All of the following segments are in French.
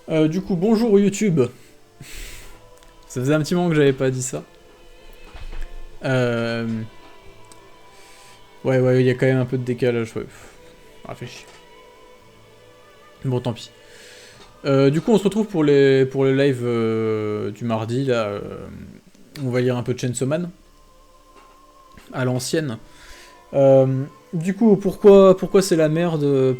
Du coup, bonjour YouTube. Ça faisait un petit moment que j'avais pas dit ça. Euh... Ouais, il y a quand même un peu de décalage. Ouais. Ah, fait chier. Bon, tant pis. Du coup, on se retrouve pour le live du mardi. Là, on va lire un peu de Chainsaw Man à l'ancienne. Du coup, pourquoi c'est la merde?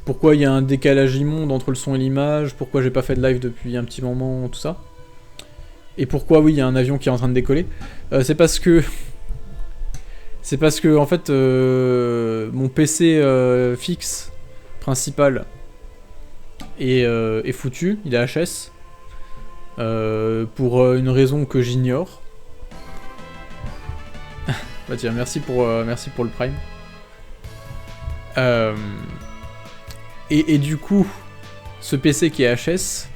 Pourquoi il y a un décalage immonde entre le son et l'image? Pourquoi j'ai pas fait de live depuis un petit moment? Tout ça. Et pourquoi, oui, il y a un avion qui est en train de décoller? C'est parce que en fait, mon PC fixe principal est foutu, il est HS, pour une raison que j'ignore. Bah tiens, merci pour le Prime. Et du coup, ce PC qui est HS,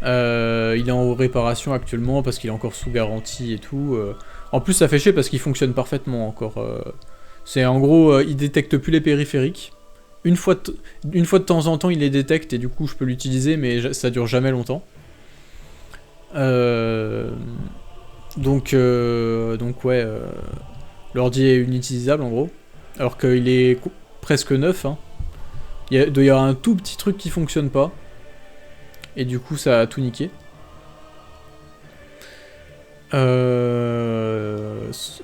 il est en réparation actuellement parce qu'il est encore sous garantie et tout. En plus, ça fait chier parce qu'il fonctionne parfaitement encore. C'est en gros, il détecte plus les périphériques. Une fois de temps en temps, il les détecte et du coup, je peux l'utiliser, mais ça dure jamais longtemps. Donc ouais, l'ordi est inutilisable en gros. Alors qu'il est presque neuf. Hein. Il doit y avoir un tout petit truc qui fonctionne pas. Et du coup, ça a tout niqué.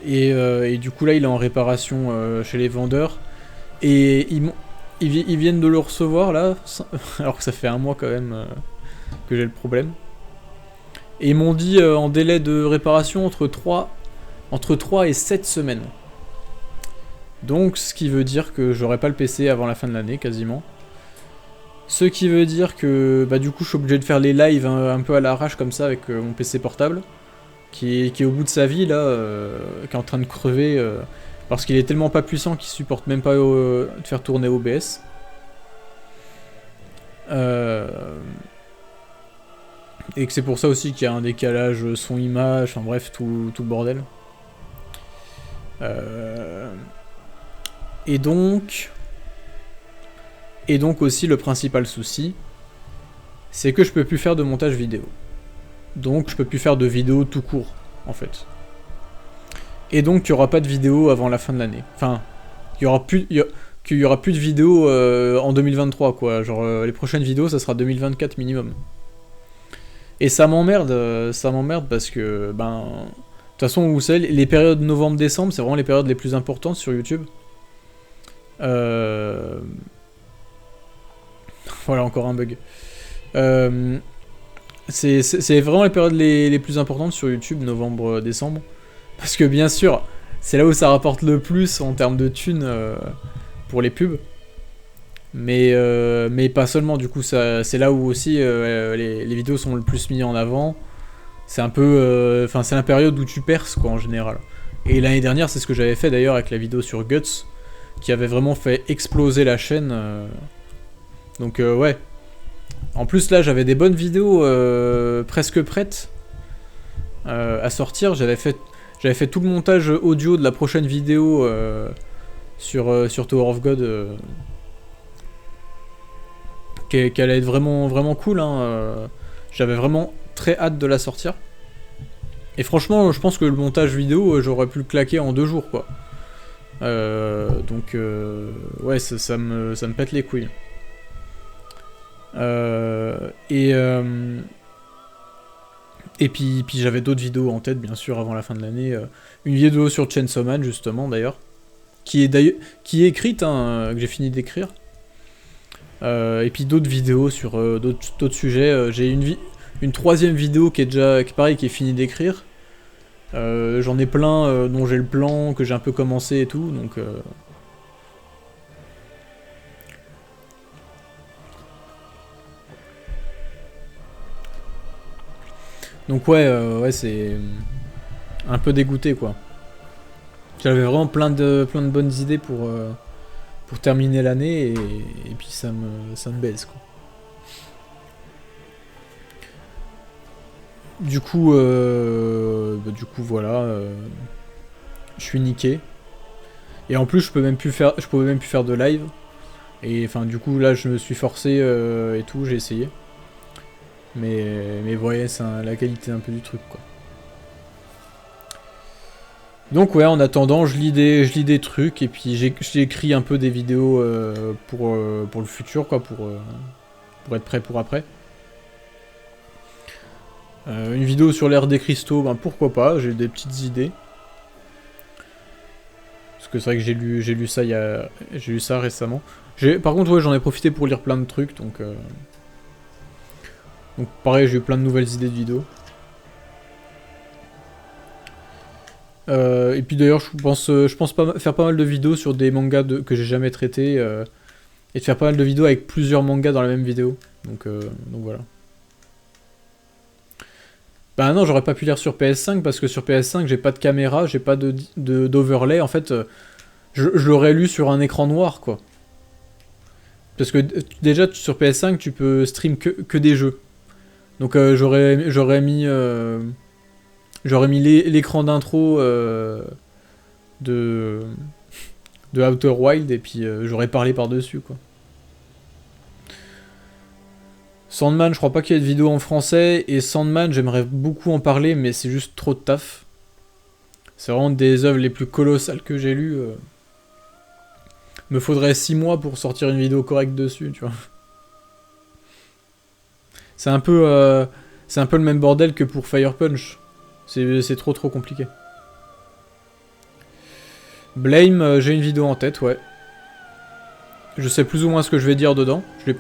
Et du coup là il est en réparation chez les vendeurs et ils viennent de le recevoir là alors que ça fait un mois quand même que j'ai le problème et ils m'ont dit en délai de réparation entre 3 et 7 semaines, donc ce qui veut dire que j'aurai pas le PC avant la fin de l'année quasiment, ce qui veut dire que bah du coup je suis obligé de faire les lives un peu à l'arrache comme ça avec mon PC portable qui est au bout de sa vie là, qui est en train de crever parce qu'il est tellement pas puissant qu'il supporte même pas de faire tourner OBS. Et que c'est pour ça aussi qu'il y a un décalage son-image, enfin bref, tout le bordel. Et donc aussi le principal souci, c'est que je peux plus faire de montage vidéo. Donc je peux plus faire de vidéo tout court, en fait. Et donc il n'y aura pas de vidéo avant la fin de l'année. Enfin, il y aura plus de vidéos en 2023, quoi. Genre les prochaines vidéos, ça sera 2024 minimum. Et ça m'emmerde parce que, ben... De toute façon, vous savez, les périodes novembre-décembre, c'est vraiment les périodes les plus importantes sur YouTube. Voilà, encore un bug. C'est vraiment les périodes les plus importantes sur YouTube, novembre-décembre. Parce que bien sûr, c'est là où ça rapporte le plus en termes de thunes pour les pubs. Mais pas seulement, du coup, c'est là où aussi les vidéos sont le plus mises en avant. C'est un peu... Enfin, c'est la période où tu perces, quoi, en général. Et l'année dernière, c'est ce que j'avais fait d'ailleurs avec la vidéo sur Guts, qui avait vraiment fait exploser la chaîne. Donc ouais. En plus, là, j'avais des bonnes vidéos presque prêtes à sortir. J'avais fait tout le montage audio de la prochaine vidéo sur Tower of God, qui allait être vraiment, vraiment cool. Hein. J'avais vraiment très hâte de la sortir. Et franchement, je pense que le montage vidéo, j'aurais pu le claquer en 2 jours, quoi. Donc, ouais, ça me pète les couilles. Et puis j'avais d'autres vidéos en tête, bien sûr, avant la fin de l'année. Une vidéo sur Chainsaw Man, justement, d'ailleurs, qui est écrite, hein, que j'ai fini d'écrire. Et puis d'autres vidéos sur d'autres sujets. J'ai une troisième vidéo qui est pareil, qui est finie d'écrire. J'en ai plein dont j'ai le plan, que j'ai un peu commencé et tout, donc ouais, c'est un peu dégoûté, quoi. J'avais vraiment plein de bonnes idées pour terminer l'année et puis ça me baise, quoi. Du coup voilà, je suis niqué. Et en plus, je pouvais même plus faire de live Et enfin, du coup, là, je me suis forcé et tout, j'ai essayé. Mais vous voyez, c'est la qualité un peu du truc, quoi. Donc ouais, en attendant, je lis des trucs et puis j'ai écrit un peu des vidéos pour le futur, quoi, pour être prêt pour après. Une vidéo sur l'ère des cristaux, ben pourquoi pas, j'ai des petites idées. Parce que c'est vrai que j'ai lu ça j'ai lu ça récemment. Par contre, ouais, j'en ai profité pour lire plein de trucs, donc pareil, j'ai eu plein de nouvelles idées de vidéos. Et puis d'ailleurs, je pense faire pas mal de vidéos sur des mangas que j'ai jamais traités, et de faire pas mal de vidéos avec plusieurs mangas dans la même vidéo. Donc voilà. Bah non, j'aurais pas pu lire sur PS5 parce que sur PS5 j'ai pas de caméra, j'ai pas d'overlay. En fait, je l'aurais lu sur un écran noir, quoi. Parce que déjà sur PS5 tu peux stream que des jeux. Donc j'aurais mis l'écran d'intro de Outer Wild et puis j'aurais parlé par-dessus, quoi. Sandman, je crois pas qu'il y ait de vidéo en français, et Sandman, j'aimerais beaucoup en parler, mais c'est juste trop de taf. C'est vraiment des œuvres les plus colossales que j'ai lues. Me faudrait 6 mois pour sortir une vidéo correcte dessus, tu vois. C'est un peu, c'est un peu le même bordel que pour Fire Punch. C'est trop compliqué. Blame, j'ai une vidéo en tête, ouais. Je sais plus ou moins ce que je vais dire dedans. Je l'ai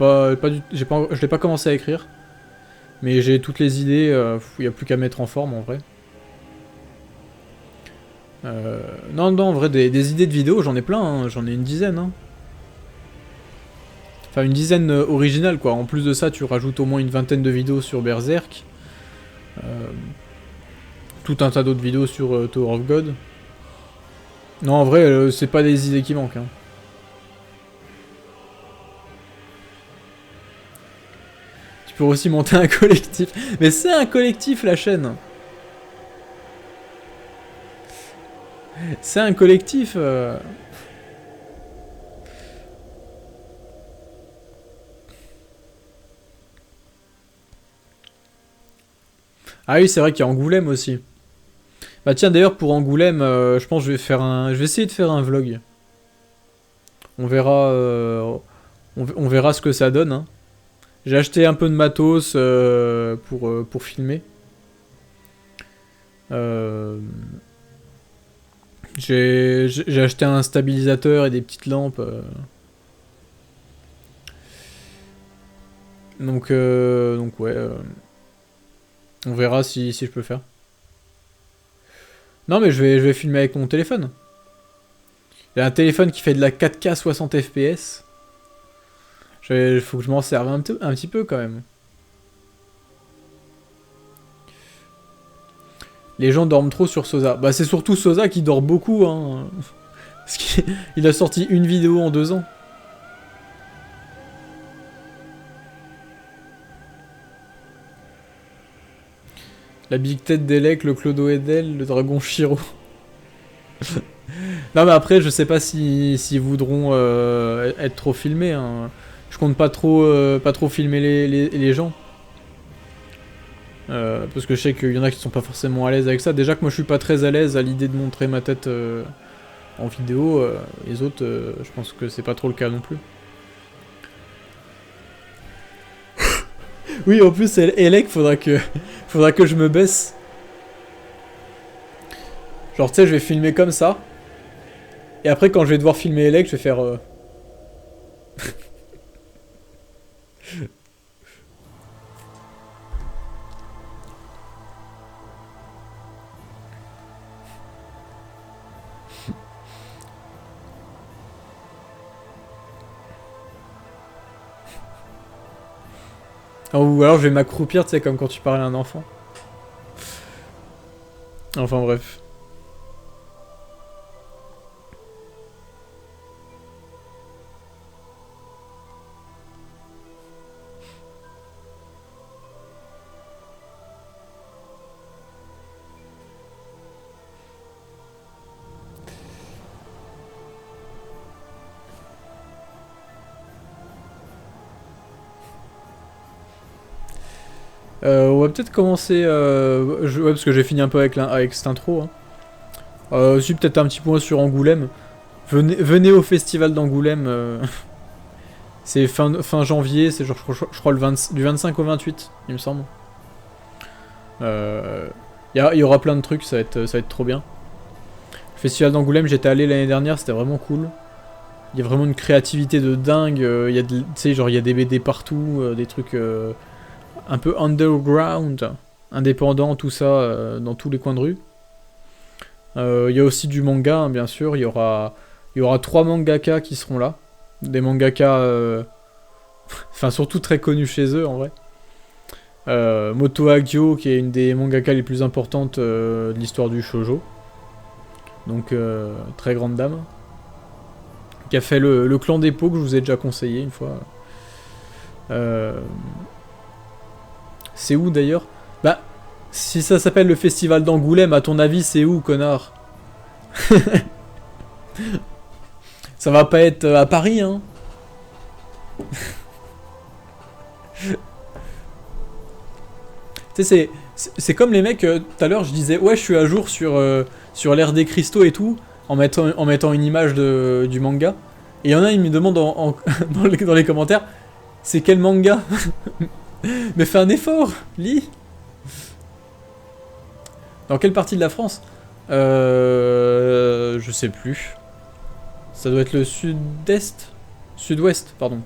pas commencé à écrire. Mais j'ai toutes les idées, il n'y a plus qu'à mettre en forme en vrai. Non, en vrai, des idées de vidéos, j'en ai plein, hein. J'en ai une dizaine. Hein. Enfin, une dizaine originales, quoi. En plus de ça, tu rajoutes au moins une vingtaine de vidéos sur Berserk. Tout un tas d'autres vidéos sur Tower of God. Non, en vrai, c'est pas des idées qui manquent. Hein. Tu peux aussi monter un collectif. Mais c'est un collectif, la chaîne. C'est un collectif. Ah oui, c'est vrai qu'il y a Angoulême aussi. Bah tiens, d'ailleurs, pour Angoulême, je pense que je vais essayer de faire un vlog. On verra, on verra ce que ça donne. Hein. J'ai acheté un peu de matos pour filmer. J'ai acheté un stabilisateur et des petites lampes. Donc ouais, on verra si je peux le faire. Non mais je vais filmer avec mon téléphone. J'ai un téléphone qui fait de la 4K 60 fps. Faut que je m'en serve un petit peu quand même. Les gens dorment trop sur Sosa. Bah c'est surtout Sosa qui dort beaucoup. Hein. Parce qu'il a sorti une vidéo en 2 ans. La big tête d'Elec, le Clodo Edel, le dragon Shiro. Non mais après je sais pas si voudront être trop filmés. Hein. Je compte pas trop filmer les gens. Parce que je sais qu'il y en a qui sont pas forcément à l'aise avec ça. Déjà que moi je suis pas très à l'aise à l'idée de montrer ma tête en vidéo. Les autres, je pense que c'est pas trop le cas non plus. Oui, en plus, Elec, faudra que je me baisse. Genre, tu sais, je vais filmer comme ça. Et après, quand je vais devoir filmer Elec, je vais faire... Ou alors je vais m'accroupir, tu sais, comme quand tu parles à un enfant. Enfin bref. On va peut-être commencer... ouais, parce que j'ai fini un peu avec cette intro. Hein. Si, peut-être un petit point sur Angoulême. Venez au festival d'Angoulême. C'est fin janvier, c'est genre, je crois du 25 au 28, il me semble. Il y aura plein de trucs, ça va être trop bien. Le festival d'Angoulême, j'étais allé l'année dernière, c'était vraiment cool. Il y a vraiment une créativité de dingue. Il y a tu sais, genre il y a des BD partout, des trucs un peu underground, indépendants, tout ça, dans tous les coins de rue. Il y a aussi du manga, hein, bien sûr. Il y aura 3 mangaka qui seront là. Des mangaka, enfin surtout très connus chez eux en vrai. Moto Hagio, qui est une des mangaka les plus importantes de l'histoire du shoujo. Donc très grande dame. Qui a fait le clan des pots que je vous ai déjà conseillé une fois. C'est où d'ailleurs? Bah, si ça s'appelle le festival d'Angoulême, à ton avis, c'est où, connard? Ça va pas être à Paris, hein? Tu sais, c'est comme les mecs, tout à l'heure, je disais, ouais, je suis à jour sur l'ère des cristaux et tout, en mettant une image du manga. Et il y en a, ils me demandent dans les commentaires, c'est quel manga? Mais fais un effort, lis. Dans quelle partie de la France? Je sais plus. Ça doit être le sud-est? Sud-ouest, pardon.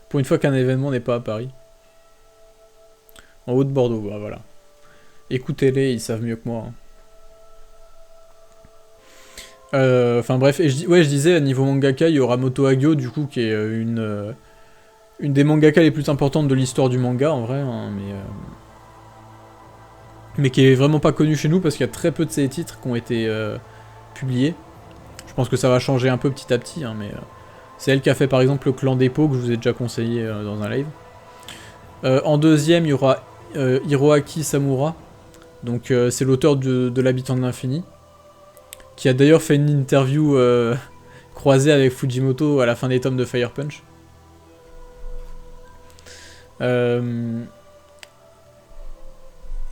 Pour une fois qu'un événement n'est pas à Paris. En haut de Bordeaux, bah voilà. Écoutez-les, ils savent mieux que moi. Enfin bref, et je disais, niveau mangaka, il y aura Moto Hagio, du coup, qui est une des mangaka les plus importantes de l'histoire du manga, en vrai, hein, mais qui est vraiment pas connue chez nous, parce qu'il y a très peu de ses titres qui ont été publiés. Je pense que ça va changer un peu petit à petit, hein, mais c'est elle qui a fait par exemple le clan des pots, que je vous ai déjà conseillé dans un live. En deuxième, il y aura Hiroaki Samura, donc c'est l'auteur de l'Habitant de l'Infini, qui a d'ailleurs fait une interview croisée avec Fujimoto à la fin des tomes de Fire Punch.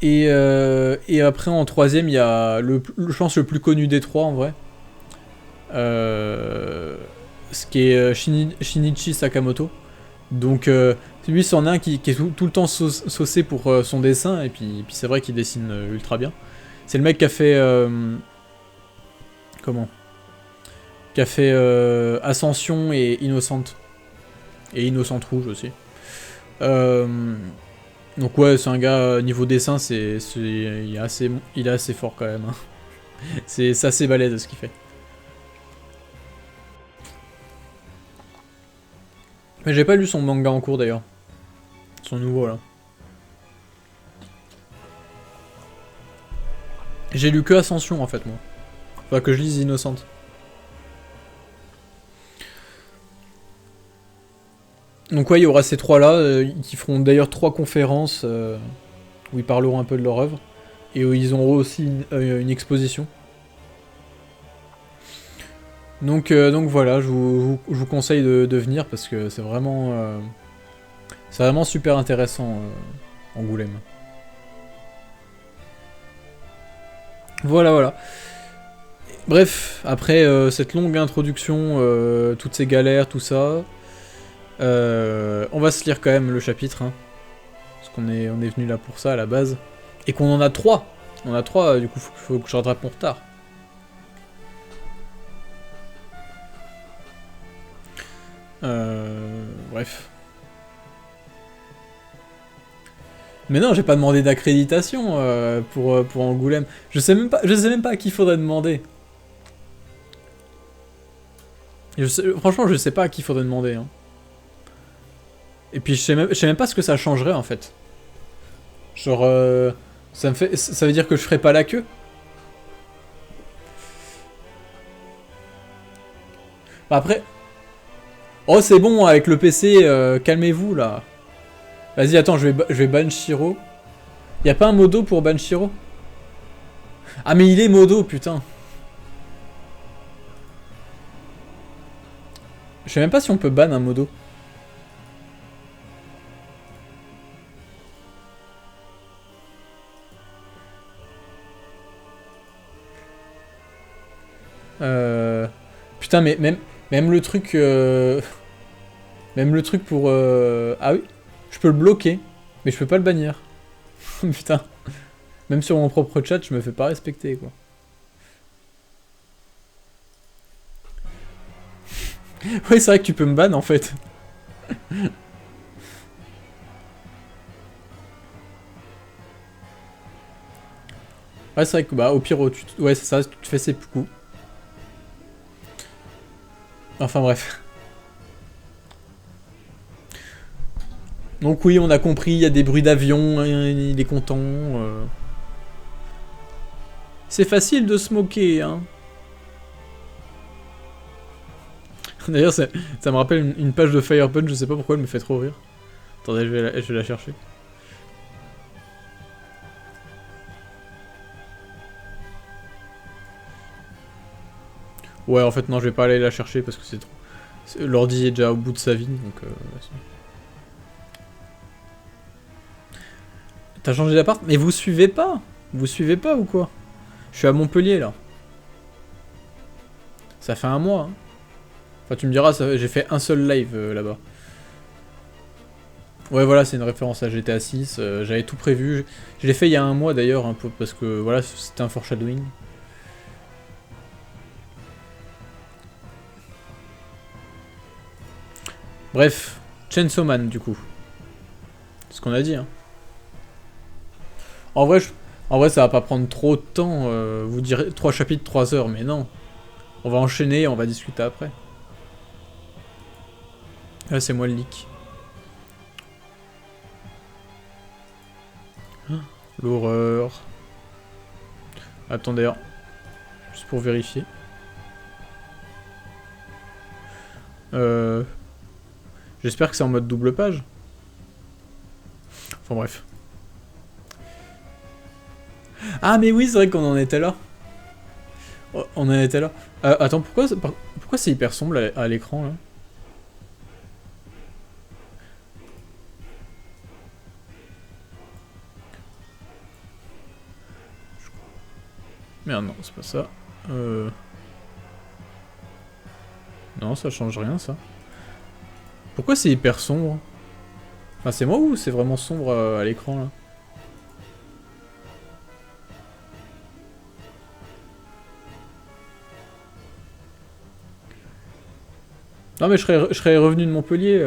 Et après en troisième, il y a je pense le plus connu des trois en vrai. Ce qui est Shinichi Sakamoto. Donc lui c'en est un qui est tout le temps saucé pour son dessin, et puis c'est vrai qu'il dessine ultra bien. C'est le mec qui a fait... qui a fait Ascension et Innocente. Et Innocente Rouge aussi. Donc ouais, c'est un gars, niveau dessin, il est assez fort quand même. Hein. C'est assez balèze ce qu'il fait. Mais j'ai pas lu son manga en cours d'ailleurs. Son nouveau là. J'ai lu que Ascension en fait moi. Faudra que je lise Innocente. Donc ouais, il y aura ces trois-là, qui feront d'ailleurs 3 conférences où ils parleront un peu de leur œuvre. Et où ils auront aussi une exposition. Donc voilà, je vous conseille de venir parce que c'est vraiment super intéressant, Angoulême. Voilà. Bref, après cette longue introduction, toutes ces galères, tout ça, on va se lire quand même le chapitre, hein, parce qu'on est venu là pour ça à la base, et qu'on en a 3. On a 3, du coup faut que je rattrape mon retard. Bref. Mais non, j'ai pas demandé d'accréditation pour Angoulême. Je sais même pas à qui faudrait demander. Franchement, je sais pas à qui faudrait demander. Hein. Et puis je sais même pas ce que ça changerait en fait. Genre, ça veut dire que je ferais pas la queue. Bah après. Oh c'est bon avec le PC, calmez-vous là. Vas-y attends, je vais Banshiro. Y a pas un modo pour Banshiro? Ah mais il est modo putain. Je sais même pas si on peut ban un modo. Putain, mais même le truc... Même le truc pour... Ah oui, je peux le bloquer, mais je peux pas le bannir. Putain. Même sur mon propre chat, je me fais pas respecter, quoi. Oui, c'est vrai que tu peux me ban, en fait. Ouais, c'est vrai que, bah, au pire, ouais, c'est ça, tu te fais ses coups. Enfin, bref. Donc oui, on a compris, il y a des bruits d'avion, il est content. C'est facile de se moquer, hein. D'ailleurs, ça me rappelle une page de Fire Punch, je sais pas pourquoi elle me fait trop rire. Attendez, je vais la chercher. Ouais, en fait, non, je vais pas aller la chercher parce que c'est trop... L'ordi est déjà au bout de sa vie, donc... T'as changé d'appart? Mais vous suivez pas? Vous suivez pas ou quoi? Je suis à Montpellier, là. Ça fait un mois, hein. Enfin, tu me diras, j'ai fait un seul live là-bas. Ouais, voilà, c'est une référence à GTA 6. J'avais tout prévu. Je l'ai fait il y a un mois, d'ailleurs, un peu, parce que, voilà, c'était un foreshadowing. Bref, Chainsaw Man, du coup. C'est ce qu'on a dit, hein. En vrai, ça va pas prendre trop de temps. Vous direz 3 chapitres, 3 heures, mais non. On va enchaîner et on va discuter après. Là, c'est moi le leak. L'horreur. Attendez, hein. Juste pour vérifier. J'espère que c'est en mode double page. Enfin bref. Ah mais oui, c'est vrai qu'on en était là. Oh, on en était là. Attends, pourquoi c'est hyper sombre à l'écran là? Merde, non, c'est pas ça. Non, ça change rien ça. Pourquoi c'est hyper sombre? Enfin, c'est moi ou c'est vraiment sombre à l'écran là? Non mais je serais revenu de Montpellier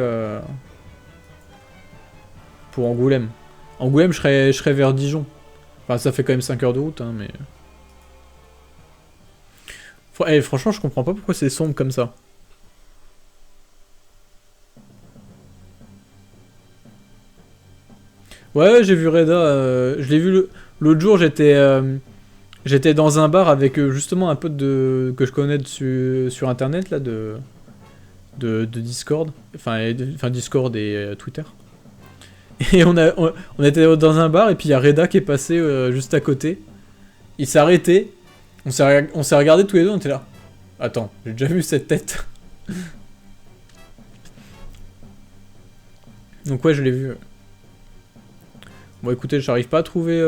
pour Angoulême. Angoulême, je serais vers Dijon. Enfin, ça fait quand même 5 heures de route, hein, mais... franchement, je comprends pas pourquoi c'est sombre comme ça. Ouais, j'ai vu Reda, je l'ai vu l'autre jour, j'étais dans un bar avec justement un pote que je connais sur internet, là, de Discord. Enfin, Discord et Twitter. Et on était dans un bar et puis il y a Reda qui est passé juste à côté. Il s'est arrêté. On s'est regardé tous les deux, on était là. Attends, j'ai déjà vu cette tête. Donc ouais, je l'ai vu. Bon écoutez, j'arrive pas à trouver...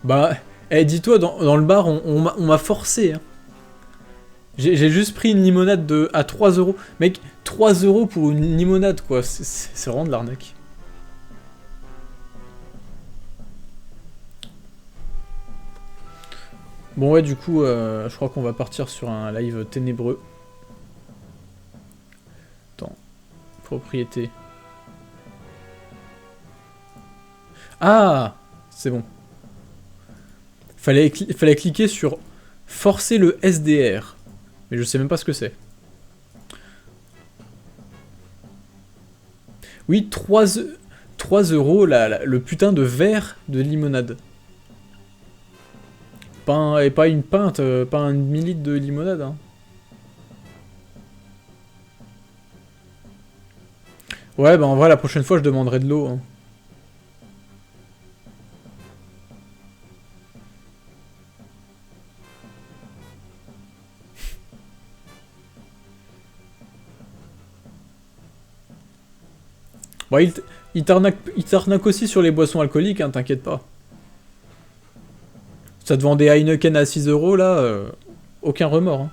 Bah, dis-toi, dans le bar, on m'a forcé. Hein. J'ai juste pris une limonade à 3 euros. Mec, 3 euros pour une limonade, quoi. C'est vraiment de l'arnaque. Bon, ouais, du coup, je crois qu'on va partir sur un live ténébreux. Attends. Propriété. Ah! C'est bon. Fallait cliquer sur forcer le SDR. Mais je sais même pas ce que c'est. Oui, 3 euros le putain de verre de limonade. Et pas une pinte, pas un demi-litre de limonade. Hein. Ouais, bah en vrai, la prochaine fois, je demanderai de l'eau. Hein. Bon, il t'arnaque aussi sur les boissons alcooliques, hein, t'inquiète pas. Ça te vend des Heineken à 6 euros, là, aucun remords. Hein.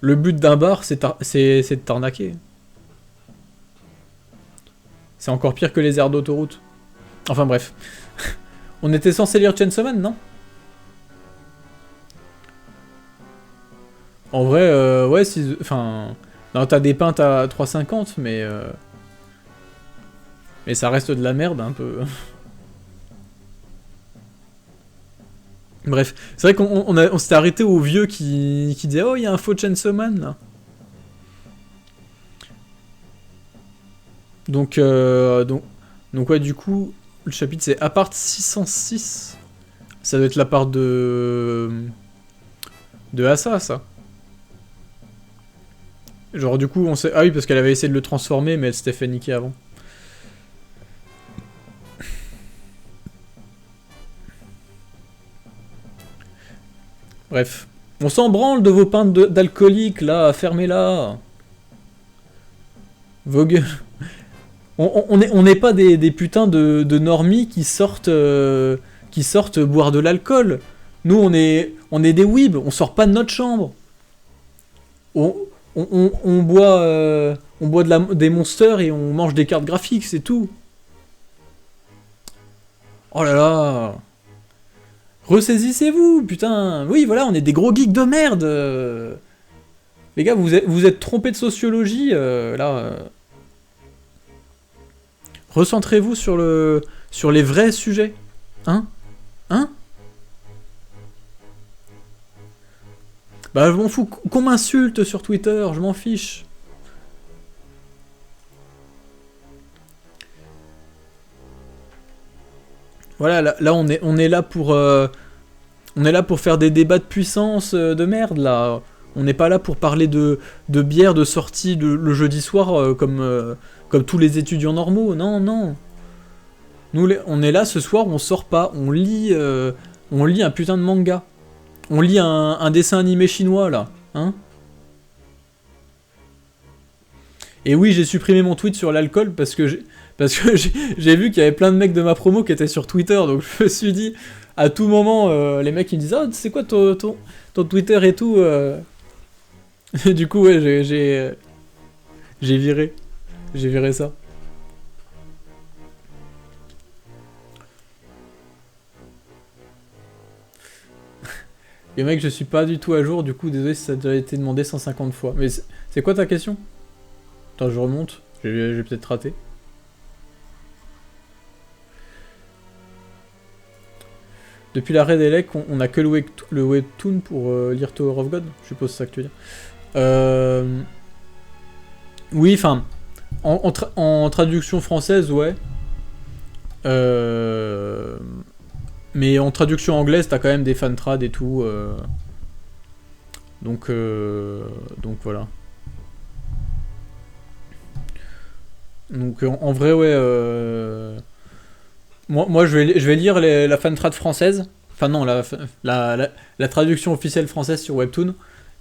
Le but d'un bar, c'est de t'arnaquer. C'est encore pire que les aires d'autoroute. Enfin bref. On était censé lire Chainsaw Man, non? En vrai, ouais, si... Enfin... Non, t'as des pintes à 3,50, mais... Mais ça reste de la merde, un peu. Bref, c'est vrai qu'on s'était arrêté au vieux qui disait « Oh, il y a un faux Chainsaw Man, là !» Donc ouais, du coup, le chapitre c'est Apart 606. Ça doit être la part de Asa, ça. Genre du coup, on sait... Ah oui, parce qu'elle avait essayé de le transformer, mais elle s'était fait niquer avant. Bref. On s'en branle de vos pintes d'alcoolique, là, fermez-la. Vos gueules. On n'est pas des putains de normies qui sortent boire de l'alcool. Nous, on est des weebs, on sort pas de notre chambre. On boit des monsters et on mange des cartes graphiques, c'est tout. Oh là là. Ressaisissez-vous, putain. Oui, voilà, on est des gros geeks de merde. Les gars, vous êtes trompés de sociologie, là. Recentrez-vous sur les vrais sujets. Hein? Hein? Bah, je m'en fous. Qu'on m'insulte sur Twitter, je m'en fiche. Voilà, là on est là pour... on est là pour faire des débats de puissance de merde, là. On n'est pas là pour parler de bière de sortie le jeudi soir comme tous les étudiants normaux. Non, non. Nous, on est là ce soir, on sort pas. On lit un putain de manga. On lit un dessin animé chinois, là. Hein? Et oui, j'ai supprimé mon tweet sur l'alcool parce que j'ai vu qu'il y avait plein de mecs de ma promo qui étaient sur Twitter. Donc je me suis dit, à tout moment, les mecs ils me disent « Ah, c'est quoi ton Twitter et tout Du coup, ouais, j'ai viré. J'ai viré ça. Et mec, je suis pas du tout à jour, du coup, désolé si ça a déjà été demandé 150 fois. Mais c'est quoi ta question? Attends, je remonte. J'ai peut-être raté. Depuis l'arrêt des lecs, on a que le webtoon pour lire Tower of God. Je suppose c'est ça que tu veux dire. Oui, enfin, en traduction française, ouais. Mais en traduction anglaise, t'as quand même des fantrad et tout. Donc voilà. Donc en vrai, ouais. Moi je vais lire la fantrad française. Enfin non, la traduction officielle française sur Webtoon,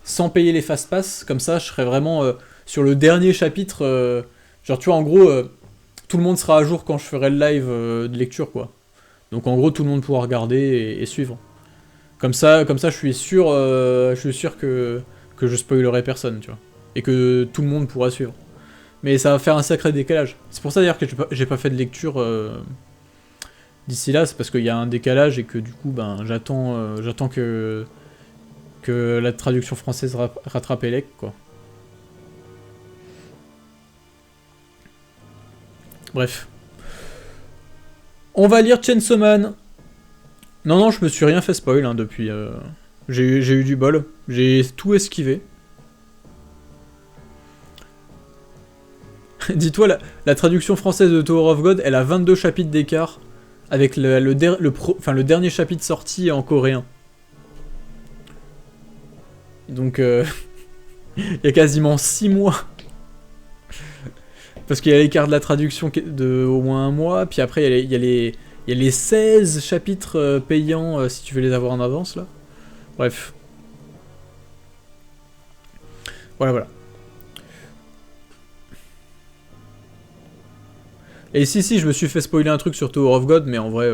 sans payer les fast-pass. Comme ça, je serai vraiment sur le dernier chapitre. Genre, tu vois, en gros, tout le monde sera à jour quand je ferai le live de lecture, quoi. Donc en gros, tout le monde pourra regarder et suivre. Comme ça, je suis sûr que je spoilerai personne, tu vois. Et que tout le monde pourra suivre. Mais ça va faire un sacré décalage. C'est pour ça d'ailleurs que j'ai pas fait de lecture d'ici là, c'est parce qu'il y a un décalage et que du coup, ben, j'attends que la traduction française rattrape Elec, quoi. Bref. On va lire Chainsaw Man. Non, je me suis rien fait spoil hein, depuis. J'ai eu du bol. J'ai tout esquivé. Dis-toi, la traduction française de Tower of God, elle a 22 chapitres d'écart avec le dernier chapitre sorti en coréen. Donc, il y a quasiment 6 mois. Parce qu'il y a l'écart de la traduction de au moins un mois, puis après il y a les 16 chapitres payants si tu veux les avoir en avance là. Bref. Voilà. Et si, je me suis fait spoiler un truc sur Tower of God, mais en vrai...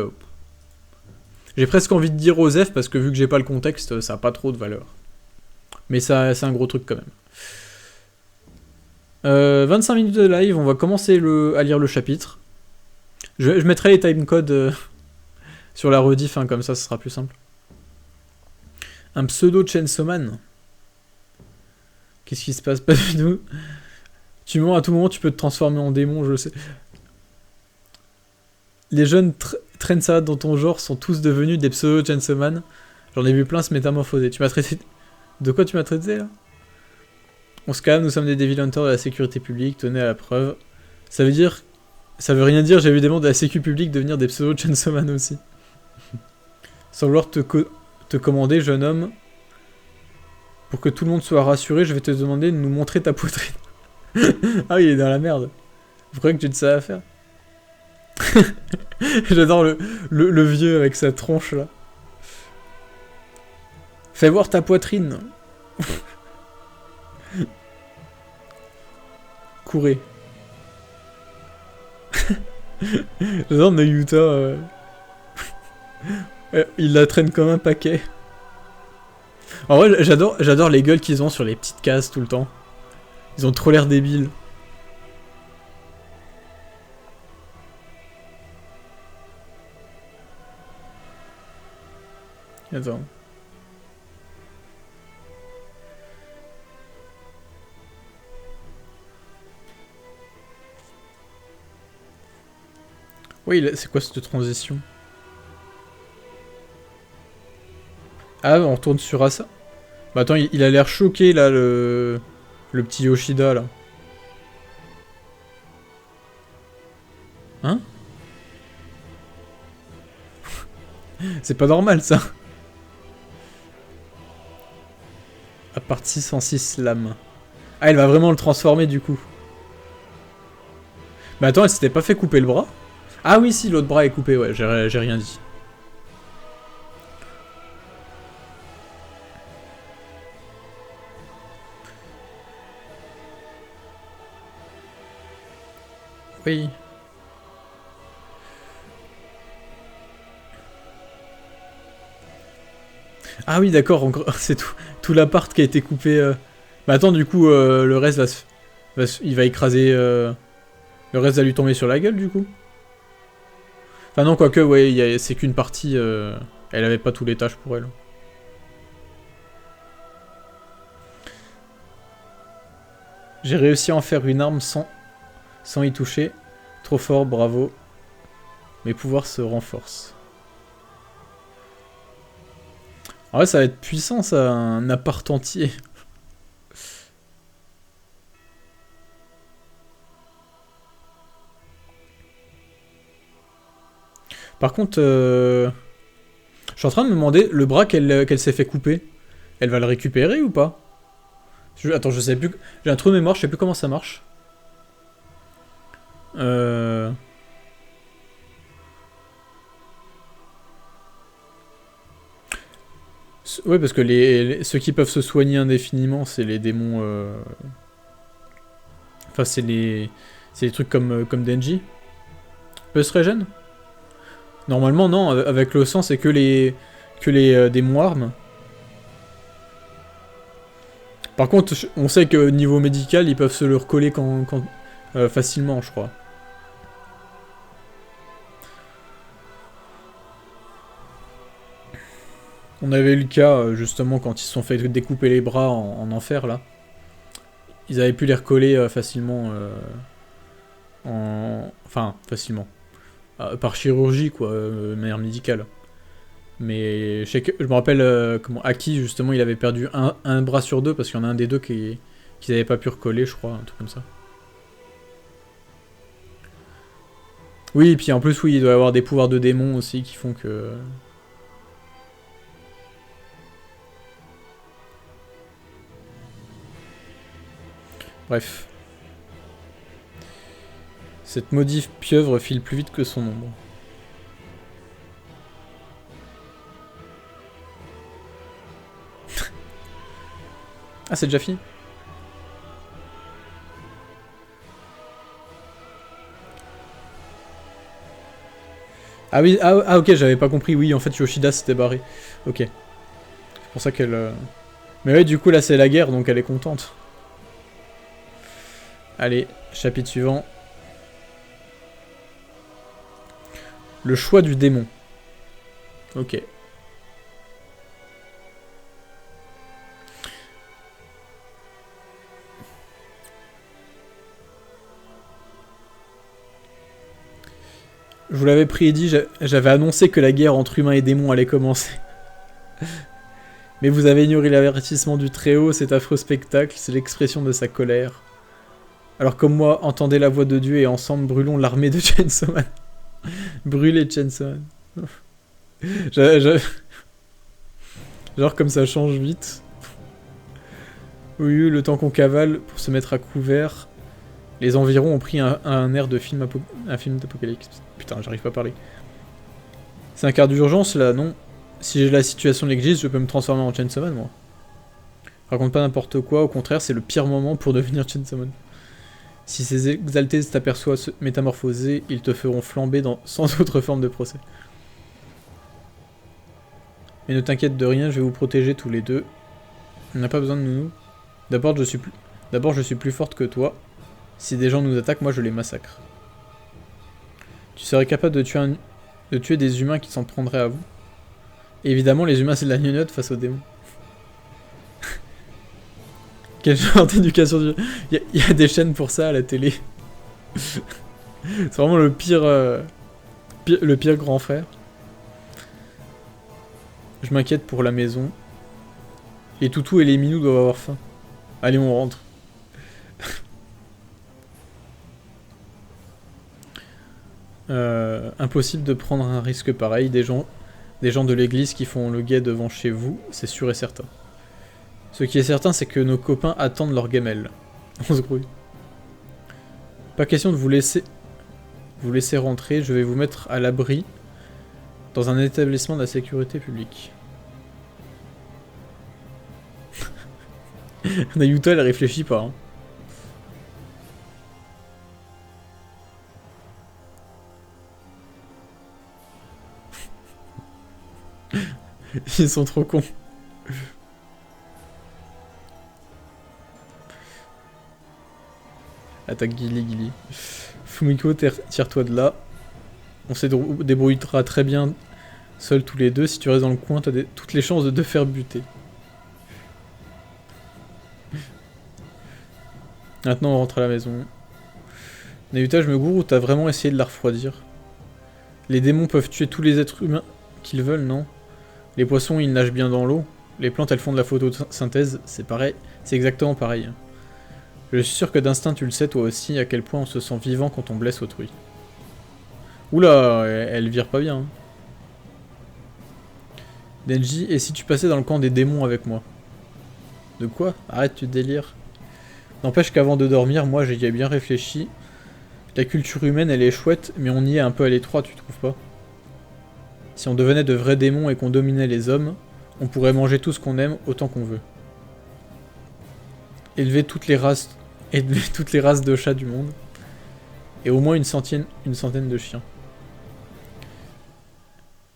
j'ai presque envie de dire Osef, parce que vu que j'ai pas le contexte, ça a pas trop de valeur. Mais ça, c'est un gros truc quand même. 25 minutes de live, on va commencer à lire le chapitre. Je mettrai les timecodes sur la rediff, hein, comme ça, ce sera plus simple. Un pseudo Chainsaw Man. Qu'est-ce qui se passe? Pas du tout. Tu mens, à tout moment, tu peux te transformer en démon, je sais. Les jeunes trendsetters dans ton genre sont tous devenus des pseudo Chainsaw Man. J'en ai vu plein se métamorphoser. Tu m'as traité... De quoi tu m'as traité, là? On se calme, nous sommes des Devil Hunters de la sécurité publique, tenez à la preuve. Ça veut dire... Ça veut rien dire, j'ai vu des membres de la sécu publique devenir des pseudo Chainsaw Man aussi. Sans vouloir te commander, jeune homme. Pour que tout le monde soit rassuré, je vais te demander de nous montrer ta poitrine. Ah oui, il est dans la merde. Vous croyez que j'ai de ça à faire? J'adore le vieux avec sa tronche là. Fais voir ta poitrine. Courez. J'adore Nayuta. Il la traîne comme un paquet. En vrai, j'adore les gueules qu'ils ont sur les petites cases tout le temps. Ils ont trop l'air débiles. Attends. Oui, c'est quoi cette transition? Ah, on retourne sur Asa. Bah attends, il a l'air choqué là, le petit Yoshida là. Hein? C'est pas normal ça. À partie 106 lames. Ah, elle va vraiment le transformer du coup. Mais attends, elle s'était pas fait couper le bras? Ah oui, si, l'autre bras est coupé, ouais, j'ai rien dit. Oui. Ah oui, d'accord, c'est tout l'appart qui a été coupé. Bah attends, du coup, le reste il va écraser... Le reste va lui tomber sur la gueule, du coup. Enfin non, quoique, ouais, c'est qu'une partie... Elle avait pas tous les tâches pour elle. J'ai réussi à en faire une arme sans y toucher. Trop fort, bravo. Mes pouvoirs se renforcent. En vrai, ça va être puissant, ça, un appart entier. Par contre, je suis en train de me demander, le bras qu'elle s'est fait couper, elle va le récupérer ou pas? Attends, je sais plus. J'ai un trou de mémoire, je sais plus comment ça marche. Ouais, parce que ceux qui peuvent se soigner indéfiniment, c'est les démons... Enfin, c'est les trucs comme Denji. Peut se régène? Normalement, non. Avec le sang, c'est que les démons armes. Par contre, on sait que niveau médical, ils peuvent se le recoller facilement, je crois. On avait eu le cas, justement, quand ils se sont fait découper les bras en enfer, là. Ils avaient pu les recoller facilement. Enfin, facilement. Par chirurgie, quoi, de manière médicale. Mais je me rappelle comment Aki, justement, il avait perdu un bras sur deux parce qu'il y en a un des deux qu'ils n'avaient pas pu recoller, je crois, un truc comme ça. Oui, et puis en plus, oui, il doit y avoir des pouvoirs de démons aussi qui font que... Bref. Cette maudite pieuvre file plus vite que son ombre. Ah, c'est déjà fini? Ah oui, ah ok, j'avais pas compris. Oui, en fait, Yoshida s'était barré. Ok. C'est pour ça qu'elle... Mais ouais, du coup, là, c'est la guerre, donc elle est contente. Allez, chapitre suivant. Le choix du démon. Ok. Je vous l'avais prédit, j'avais annoncé que la guerre entre humains et démons allait commencer. Mais vous avez ignoré l'avertissement du Très-Haut, cet affreux spectacle, c'est l'expression de sa colère. Alors comme moi, entendez la voix de Dieu et ensemble brûlons l'armée de Chainsaw Man. Brûlez Chainsaw Man. Genre comme ça change vite. Oui, le temps qu'on cavale pour se mettre à couvert. Les environs ont pris un air de film, d'apocalypse. Putain, j'arrive pas à parler. C'est un quart d'urgence là, non? Si j'ai la situation néglige, je peux me transformer en Chainsaw Man, moi. Raconte pas n'importe quoi, au contraire, c'est le pire moment pour devenir Chainsaw Man. Si ces exaltés t'aperçoivent se métamorphoser, ils te feront flamber sans autre forme de procès. Mais ne t'inquiète de rien, je vais vous protéger tous les deux. On n'a pas besoin de nounou. D'abord, je suis plus forte que toi. Si des gens nous attaquent, moi je les massacre. Tu serais capable de tuer des humains qui s'en prendraient à vous. Et évidemment, les humains c'est de la gnognotte face aux démons. Quel genre d'éducation du... Il y a des chaînes pour ça à la télé. C'est vraiment le pire grand frère. Je m'inquiète pour la maison. Les toutous et les minous doivent avoir faim. Allez, on rentre. Impossible de prendre un risque pareil. Des gens de l'église qui font le guet devant chez vous, c'est sûr et certain. Ce qui est certain, c'est que nos copains attendent leur gamelle. On se grouille. Pas question de vous laisser rentrer, je vais vous mettre à l'abri dans un établissement de la sécurité publique. Nayuta, elle réfléchit pas. Hein. Ils sont trop cons. Attaque Gilly. Fumiko, tire-toi de là. On se débrouillera très bien seuls tous les deux. Si tu restes dans le coin, t'as toutes les chances de te faire buter. Maintenant, on rentre à la maison. Nayuta, je me gourre ou t'as vraiment essayé de la refroidir? Les démons peuvent tuer tous les êtres humains qu'ils veulent, non? Les poissons, ils nagent bien dans l'eau. Les plantes, elles font de la photosynthèse. C'est pareil. C'est exactement pareil. Je suis sûr que d'instinct, tu le sais toi aussi, à quel point on se sent vivant quand on blesse autrui. Oula, elle vire pas bien. Hein. Denji, et si tu passais dans le camp des démons avec moi? De quoi? Arrête, tu délires. N'empêche qu'avant de dormir, moi j'y ai bien réfléchi. La culture humaine, elle est chouette, mais on y est un peu à l'étroit, tu trouves pas? Si on devenait de vrais démons et qu'on dominait les hommes, on pourrait manger tout ce qu'on aime autant qu'on veut. Élever toutes les races de chats du monde. Et au moins une centaine de chiens.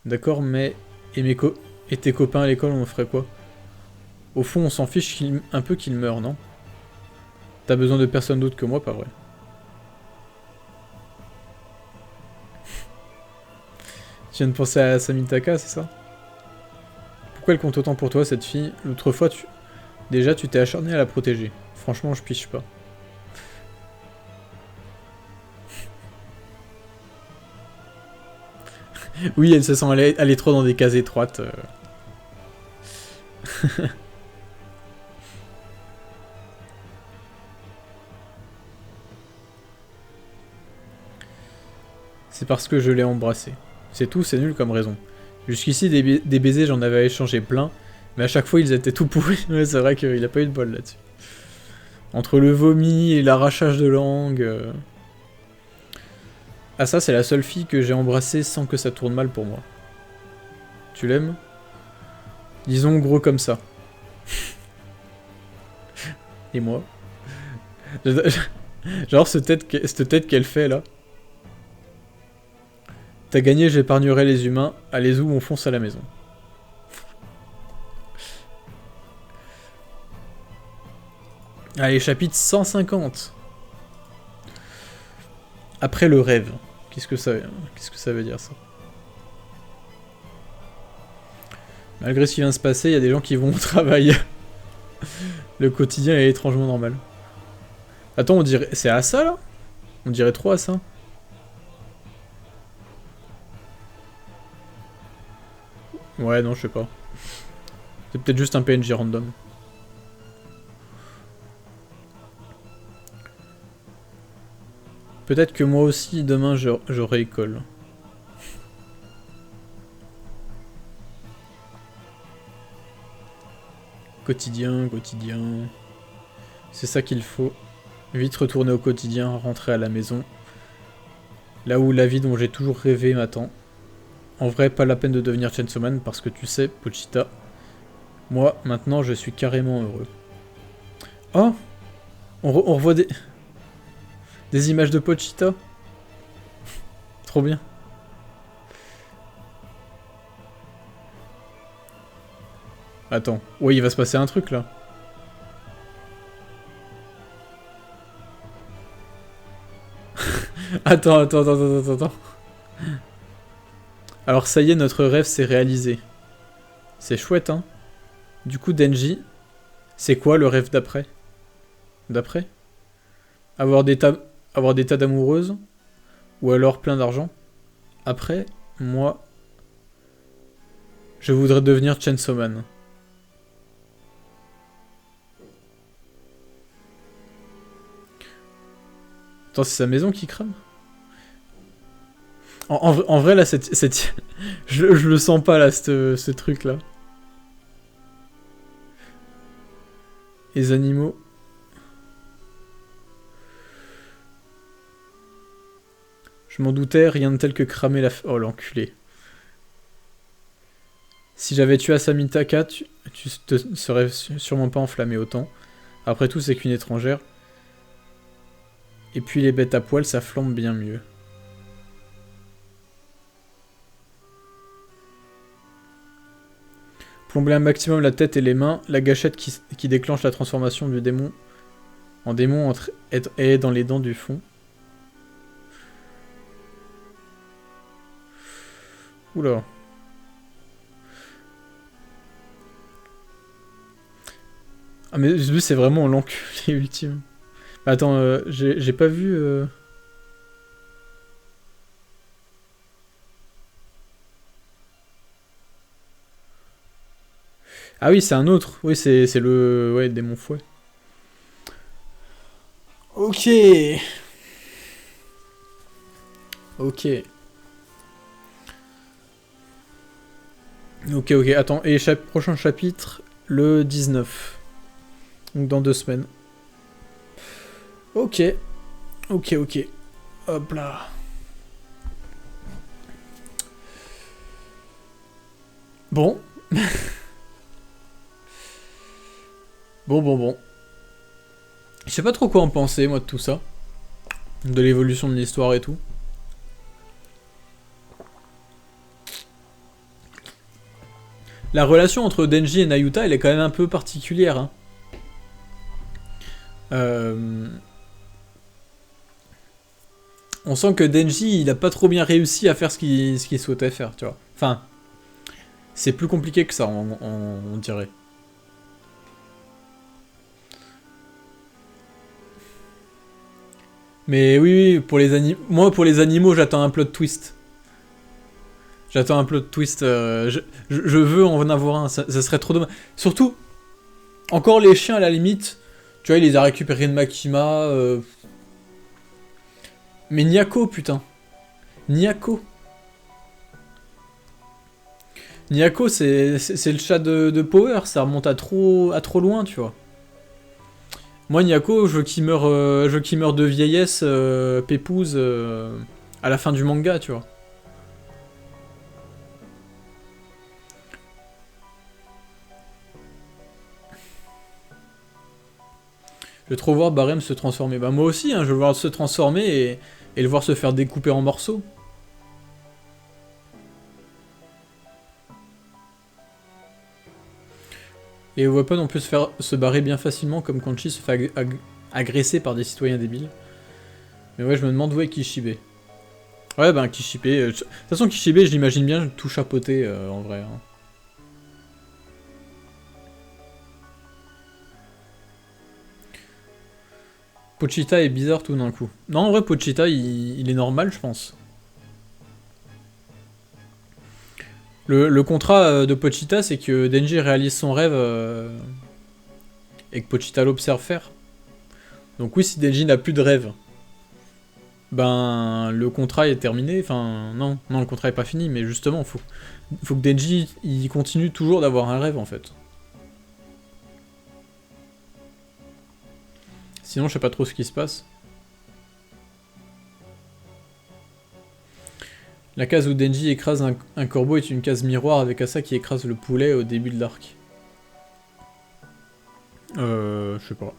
D'accord, mais... Et tes copains à l'école, on ferait quoi? Au fond, on s'en fiche un peu qu'ils meurent, non? T'as besoin de personne d'autre que moi, pas vrai? Tu viens de penser à Samitaka, c'est ça? Pourquoi elle compte autant pour toi, cette fille? L'autre fois, déjà, tu t'es acharné à la protéger. Franchement, je piche pas. Oui, elle se sent aller trop dans des cases étroites. C'est parce que je l'ai embrassée. C'est tout, c'est nul comme raison. Jusqu'ici, des baisers, j'en avais échangé plein, mais à chaque fois, ils étaient tout pourris. Ouais, c'est vrai qu'il a pas eu de bol là-dessus. Entre le vomi et l'arrachage de langue... Ah ça, c'est la seule fille que j'ai embrassée sans que ça tourne mal pour moi. Tu l'aimes? Disons gros comme ça. Et moi? Genre cette tête qu'elle fait là. T'as gagné, j'épargnerai les humains. Allez où on fonce à la maison. Allez, chapitre 150. Après le rêve. Qu'est-ce que ça veut dire ça? Malgré ce qui vient de se passer, il y a des gens qui vont au travail. Le quotidien est étrangement normal. Attends, on dirait... C'est à ça, là? On dirait trop à ça. Ouais, non, je sais pas. C'est peut-être juste un PNJ random. Peut-être que moi aussi, demain, j'aurai école. Quotidien, quotidien... C'est ça qu'il faut. Vite retourner au quotidien, rentrer à la maison. Là où la vie dont j'ai toujours rêvé m'attend. En vrai, pas la peine de devenir Chainsaw Man parce que tu sais, Pochita, moi, maintenant, je suis carrément heureux. Oh, on revoit des images de Pochita. Trop bien. Attends, ouais, il va se passer un truc, là. Attends. Alors ça y est, notre rêve s'est réalisé. C'est chouette, hein. Du coup, Denji, c'est quoi le rêve d'après? D'après? Avoir des tas d'amoureuses? Ou alors plein d'argent? Après, moi, je voudrais devenir Chainsaw Man. Attends, c'est sa maison qui crame? En vrai, là, je le sens pas, là, ce truc-là. Les animaux. Je m'en doutais, rien de tel que cramer la... Oh, l'enculé. Si j'avais tué Asamitaka, tu te serais sûrement pas enflammé autant. Après tout, c'est qu'une étrangère. Et puis les bêtes à poil, ça flambe bien mieux. Plomber un maximum la tête et les mains, la gâchette qui déclenche la transformation du démon en démon est dans les dents du fond. Oula. Ah mais lui c'est vraiment l'enculé ultime. Attends, j'ai pas vu... Ah oui, c'est un autre. Oui, c'est le... Ouais, démon fouet. Ok. Ok. Ok, attends. Et prochain chapitre, le 19. Donc dans 2 semaines. Ok. Hop là. Bon. Bon. Je sais pas trop quoi en penser, moi, de tout ça. De l'évolution de l'histoire et tout. La relation entre Denji et Nayuta, elle est quand même un peu particulière. Hein. On sent que Denji, il a pas trop bien réussi à faire ce qu'il souhaitait faire, tu vois. Enfin, c'est plus compliqué que ça, on dirait. Mais oui, pour les animaux... Moi, pour les animaux, j'attends un plot twist. J'attends un plot twist. Je veux en avoir un. Ça serait trop dommage. Surtout, encore les chiens, à la limite, tu vois, il les a récupérés de Makima. Mais Nyako, putain. Nyako, c'est le chat de Power. Ça remonte à trop loin, tu vois. Moi, Nyako, je veux qu'il meure de vieillesse, pépouse, à la fin du manga, tu vois. Je veux trop voir Barem se transformer. Bah moi aussi, hein, je veux voir se transformer et le voir se faire découper en morceaux. Et Weapon on peut se barrer bien facilement comme Conchi se fait agresser par des citoyens débiles. Mais ouais, je me demande où est Kishibe. Ouais, ben Kishibe. De toute façon, Kishibe, je l'imagine bien tout chapeauté en vrai. Hein. Pochita est bizarre tout d'un coup. Non, en vrai, Pochita, il est normal, je pense. Le contrat de Pochita, c'est que Denji réalise son rêve et que Pochita l'observe faire. Donc oui, si Denji n'a plus de rêve, ben le contrat est terminé. Enfin, non, le contrat est pas fini, mais justement, faut que Denji il continue toujours d'avoir un rêve en fait. Sinon, je sais pas trop ce qui se passe. La case où Denji écrase un corbeau est une case miroir avec Asa qui écrase le poulet au début de l'arc. Je sais pas.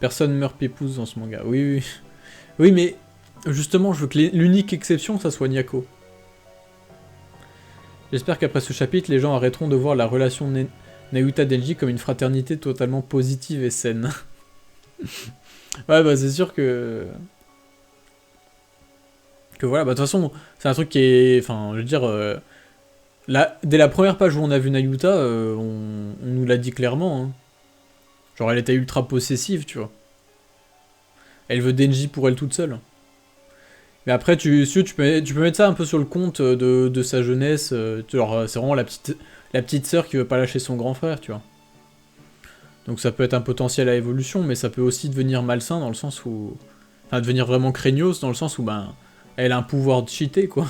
Personne meurt pépouze dans ce manga. Oui, oui. Oui, mais justement, je veux que l'unique exception, ça soit Nyako. J'espère qu'après ce chapitre, les gens arrêteront de voir la relation Nayuta-Denji comme une fraternité totalement positive et saine. Ouais, bah c'est sûr que... Que voilà, bah de toute façon, c'est un truc qui est... Enfin, je veux dire... dès la première page où on a vu Nayuta, on nous l'a dit clairement. Hein. Genre, elle était ultra possessive, tu vois. Elle veut Denji pour elle toute seule. Mais après, tu peux mettre ça un peu sur le compte de sa jeunesse. Genre, c'est vraiment la petite sœur qui veut pas lâcher son grand frère, tu vois. Donc ça peut être un potentiel à évolution, mais ça peut aussi devenir malsain dans le sens où... Enfin, devenir vraiment craignos dans le sens où, ben... Elle a un pouvoir de cheater, quoi.